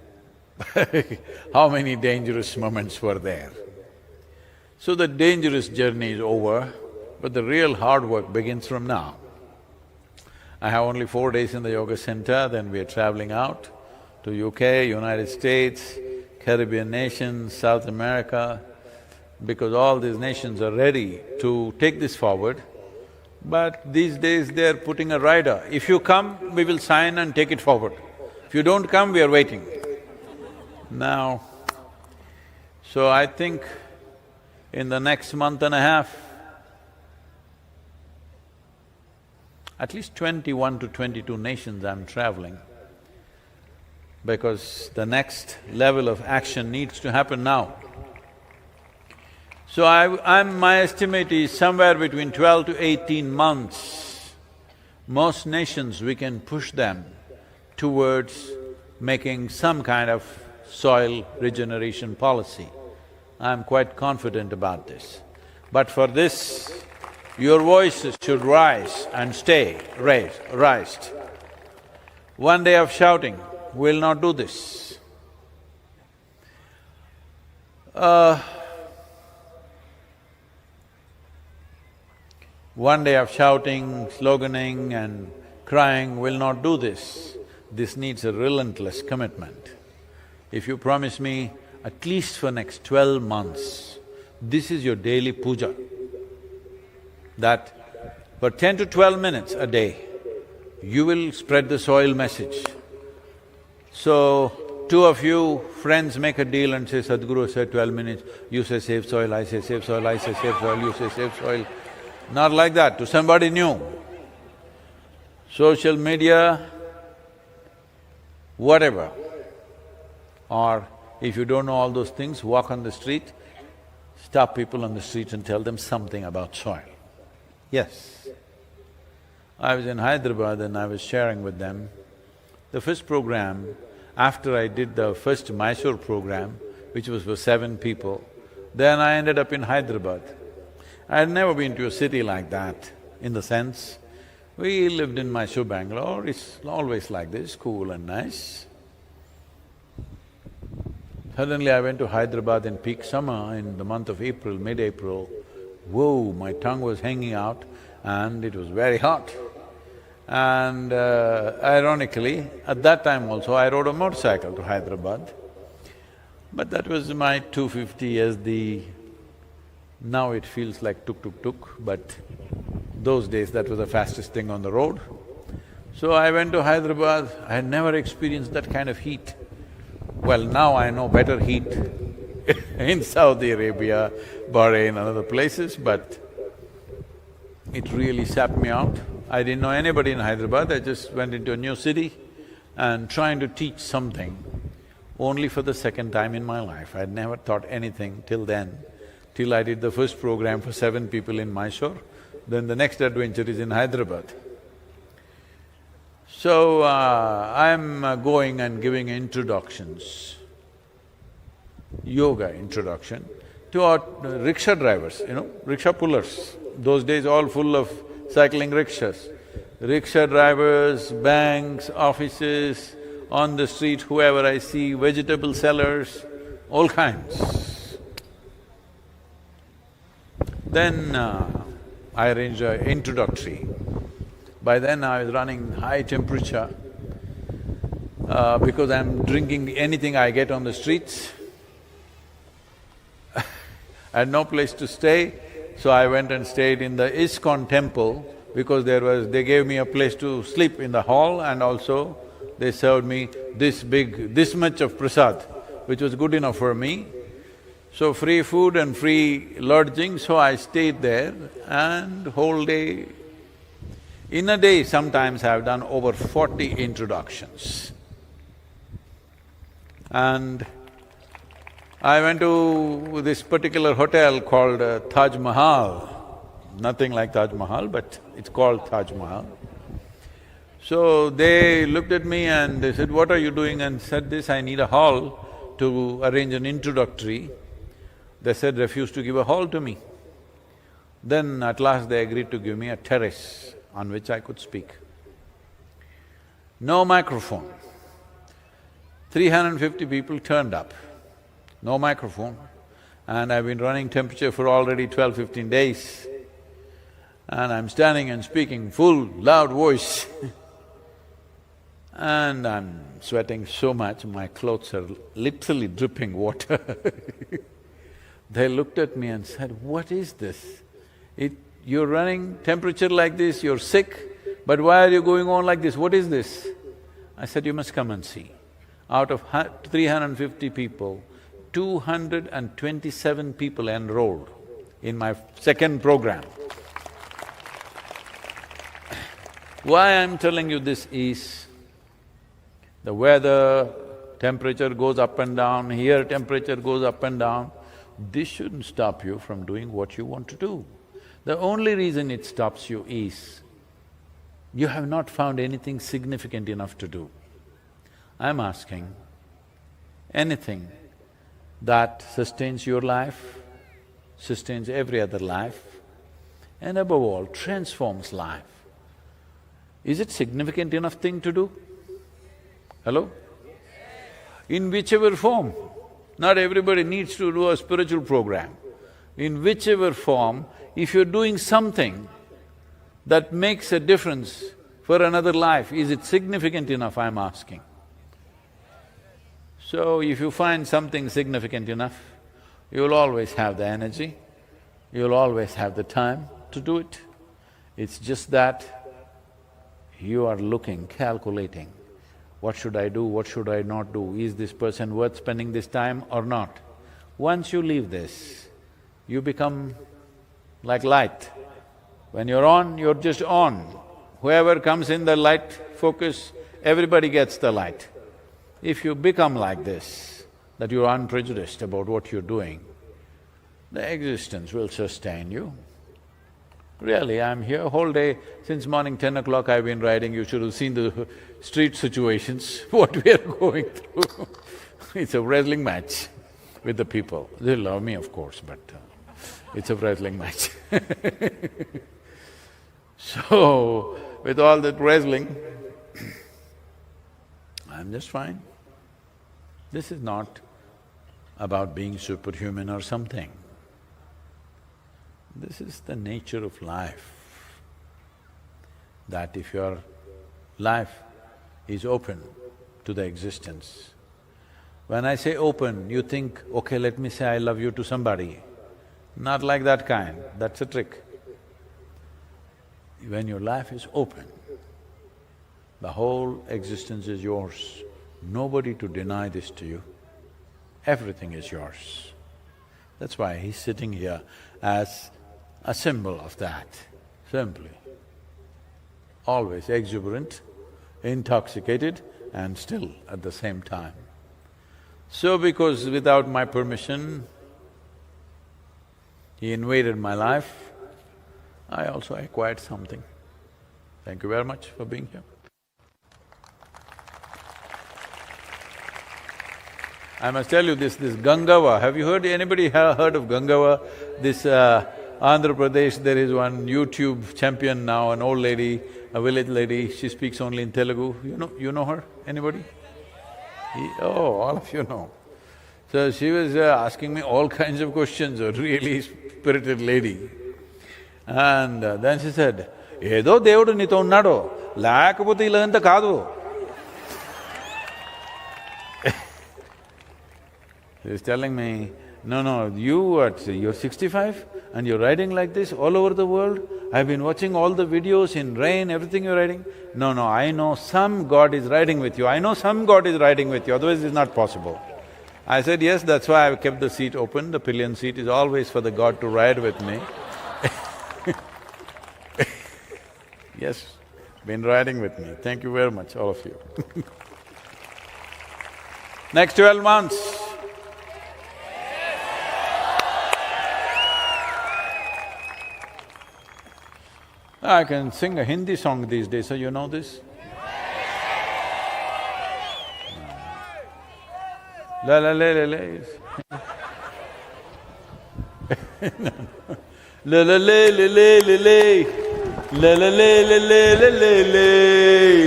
how many dangerous moments were there. So the dangerous journey is over, but the real hard work begins from now. I have only 4 days in the Yoga Center, then we are traveling out to UK, United States, Caribbean nations, South America, because all these nations are ready to take this forward. But these days they're putting a rider. If you come, we will sign and take it forward. If you don't come, we are waiting. Now, so I think in the next month and a half, at least 21 to 22 nations I'm traveling. because the next level of action needs to happen now. So my estimate is somewhere between 12 to 18 months, most nations we can push them towards making some kind of soil regeneration policy. I'm quite confident about this. But for this, your voices should rise and stay raised. One day of shouting will not do this. One day of shouting, sloganing and crying will not do this. This needs a relentless commitment. If you promise me at least for next 12 months, this is your daily puja, that for 10 to 12 minutes a day, you will spread the soil message. So, two of you friends make a deal and say, Sadhguru said 12 minutes, you say save soil, I say save soil, I say save soil, you say save soil. Not like that, to somebody new. Social media, whatever. Or if you don't know all those things, walk on the street, stop people on the street and tell them something about soil. Yes. I was in Hyderabad and I was sharing with them the first program, after I did the first Mysore program, which was for 7 people, then I ended up in Hyderabad. I had never been to a city like that, in the sense, we lived in Mysore, Bangalore, it's always like this, cool and nice. Suddenly I went to Hyderabad in peak summer, in the month of April, mid-April. Whoa, my tongue was hanging out and it was very hot. And ironically, at that time also I rode a motorcycle to Hyderabad. But that was my 250 as the… now it feels like tuk-tuk-tuk, but those days that was the fastest thing on the road. So I went to Hyderabad, I had never experienced that kind of heat. Well, now I know better heat in Saudi Arabia, Bahrain and other places, but it really sapped me out. I didn't know anybody in Hyderabad, I just went into a new city and trying to teach something only for the second time in my life. I'd never taught anything till then, till I did the first program for 7 people in Mysore, then the next adventure is in Hyderabad. So, I'm going and giving introductions, yoga introduction, to our rickshaw drivers, rickshaw pullers. Those days all full of cycling rickshaws. Rickshaw drivers, banks, offices, on the street whoever I see, vegetable sellers, all kinds. Then I arranged an introductory. By then I was running high temperature because I'm drinking anything I get on the streets. I had no place to stay, so I went and stayed in the ISKCON temple because they gave me a place to sleep in the hall and also they served me this much of prasad, which was good enough for me. So free food and free lodging, so I stayed there and whole day. In a day, sometimes I've done over 40 introductions. And I went to this particular hotel called Taj Mahal. Nothing like Taj Mahal, but it's called Taj Mahal. So they looked at me and they said, "What are you doing?" and said this, "I need a hall to arrange an introductory." They said, "Refuse to give a hall to me." Then at last they agreed to give me a terrace on which I could speak. No microphone. 350 people turned up, no microphone, and I've been running temperature for already 12-15 days. And I'm standing and speaking full, loud voice and I'm sweating so much, my clothes are literally dripping water. They looked at me and said, "What is this? You're running temperature like this, you're sick, but why are you going on like this? What is this?" I said, "You must come and see." Out of 350 people, 227 people enrolled in my second program. Why I'm telling you this is, the weather, temperature goes up and down, here temperature goes up and down. This shouldn't stop you from doing what you want to do. The only reason it stops you is you have not found anything significant enough to do. I'm asking, anything that sustains your life, sustains every other life, and above all, transforms life. Is it significant enough thing to do? Hello? In whichever form, not everybody needs to do a spiritual program. In whichever form, if you're doing something that makes a difference for another life, is it significant enough, I'm asking. So if you find something significant enough, you'll always have the energy, you'll always have the time to do it. It's just that you are looking, calculating, what should I do, what should I not do, is this person worth spending this time or not? Once you leave this, you become like light. When you're on, you're just on. Whoever comes in the light focus, everybody gets the light. If you become like this, that you're unprejudiced about what you're doing, the existence will sustain you. Really, I'm here whole day, since morning 10 o'clock I've been riding, you should have seen the street situations, what we are going through. It's a wrestling match with the people. They love me, of course, but it's a wrestling match. So, with all that wrestling, I'm just fine. This is not about being superhuman or something. This is the nature of life, that if your life is open to the existence, when I say open, you think, okay, let me say I love you to somebody. Not like that kind, that's a trick. When your life is open, the whole existence is yours. Nobody to deny this to you. Everything is yours. That's why he's sitting here as a symbol of that, simply. Always exuberant, intoxicated and still at the same time. So because without my permission, he invaded my life, I also acquired something. Thank you very much for being here. I must tell you this Gangava, have you heard, anybody heard of Gangava? This Andhra Pradesh, there is one YouTube champion now, an old lady, a village lady, she speaks only in Telugu. You know her? Anybody? Oh, all of you know. So she was asking me all kinds of questions, a really spirited lady. And then she said, "Edo Devudu nito unnado, lekapothe ilanta kaadu." She was telling me, no, you're 65 and you're riding like this all over the world? I've been watching all the videos in rain, everything you're riding. No, I know some God is riding with you, I know some God is riding with you, otherwise it's not possible. I said, yes, that's why I've kept the seat open, the pillion seat is always for the God to ride with me. Yes, been riding with me. Thank you very much, all of you. Next 12 months, I can sing a Hindi song these days, so you know this? La la la la la. La la la la la la la. La la la la la la la la.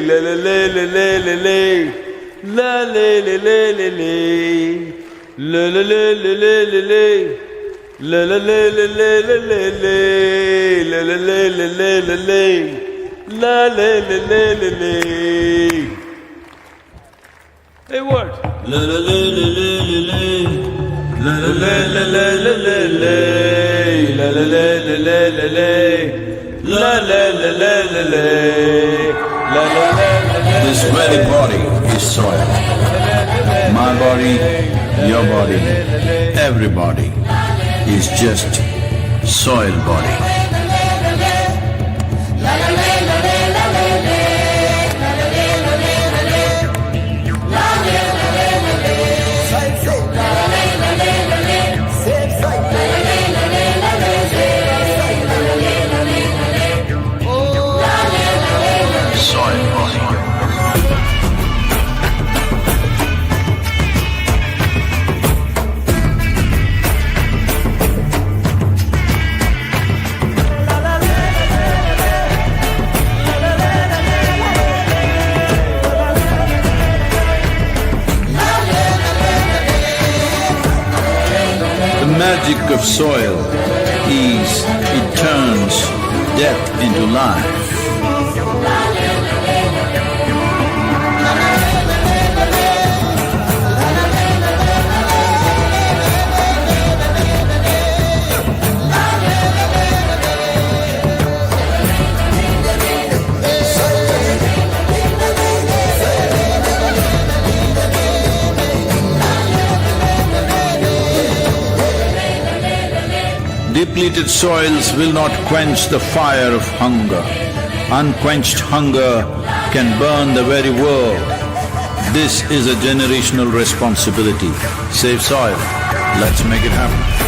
La la la la la la la. La la la la la la. La la la la la la la. La la la la la la la la. La la la la la la la. La la la la la la. Hey, what? La la la la la la la. La la la la la la la la. La la la la la la la. La la la la la la. La la la la la. This very body is soil. My body, your body, everybody is just soil body. La magic of soil is it turns death into life. Depleted soils will not quench the fire of hunger. Unquenched hunger can burn the very world. This is a generational responsibility. Save soil. Let's make it happen.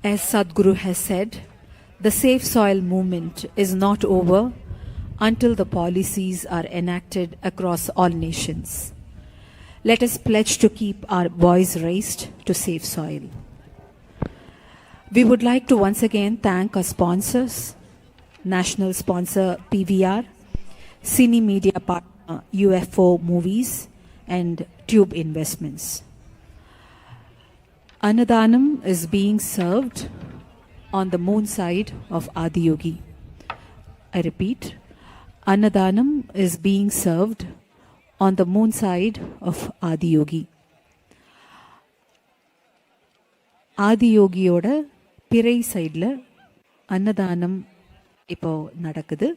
As Sadhguru has said, the safe soil movement is not over until the policies are enacted across all nations. Let us pledge to keep our voice raised to save soil. We would like to once again thank our sponsors, national sponsor PVR, Cine Media partner UFO Movies, and Tube Investments. Annadanam is being served on the moon side of Adiyogi. I repeat, Annadanam is being served on the moon side of Adiyogi. Adiyogiyoda Pirai side la Annadanam இப்போ நடக்குது.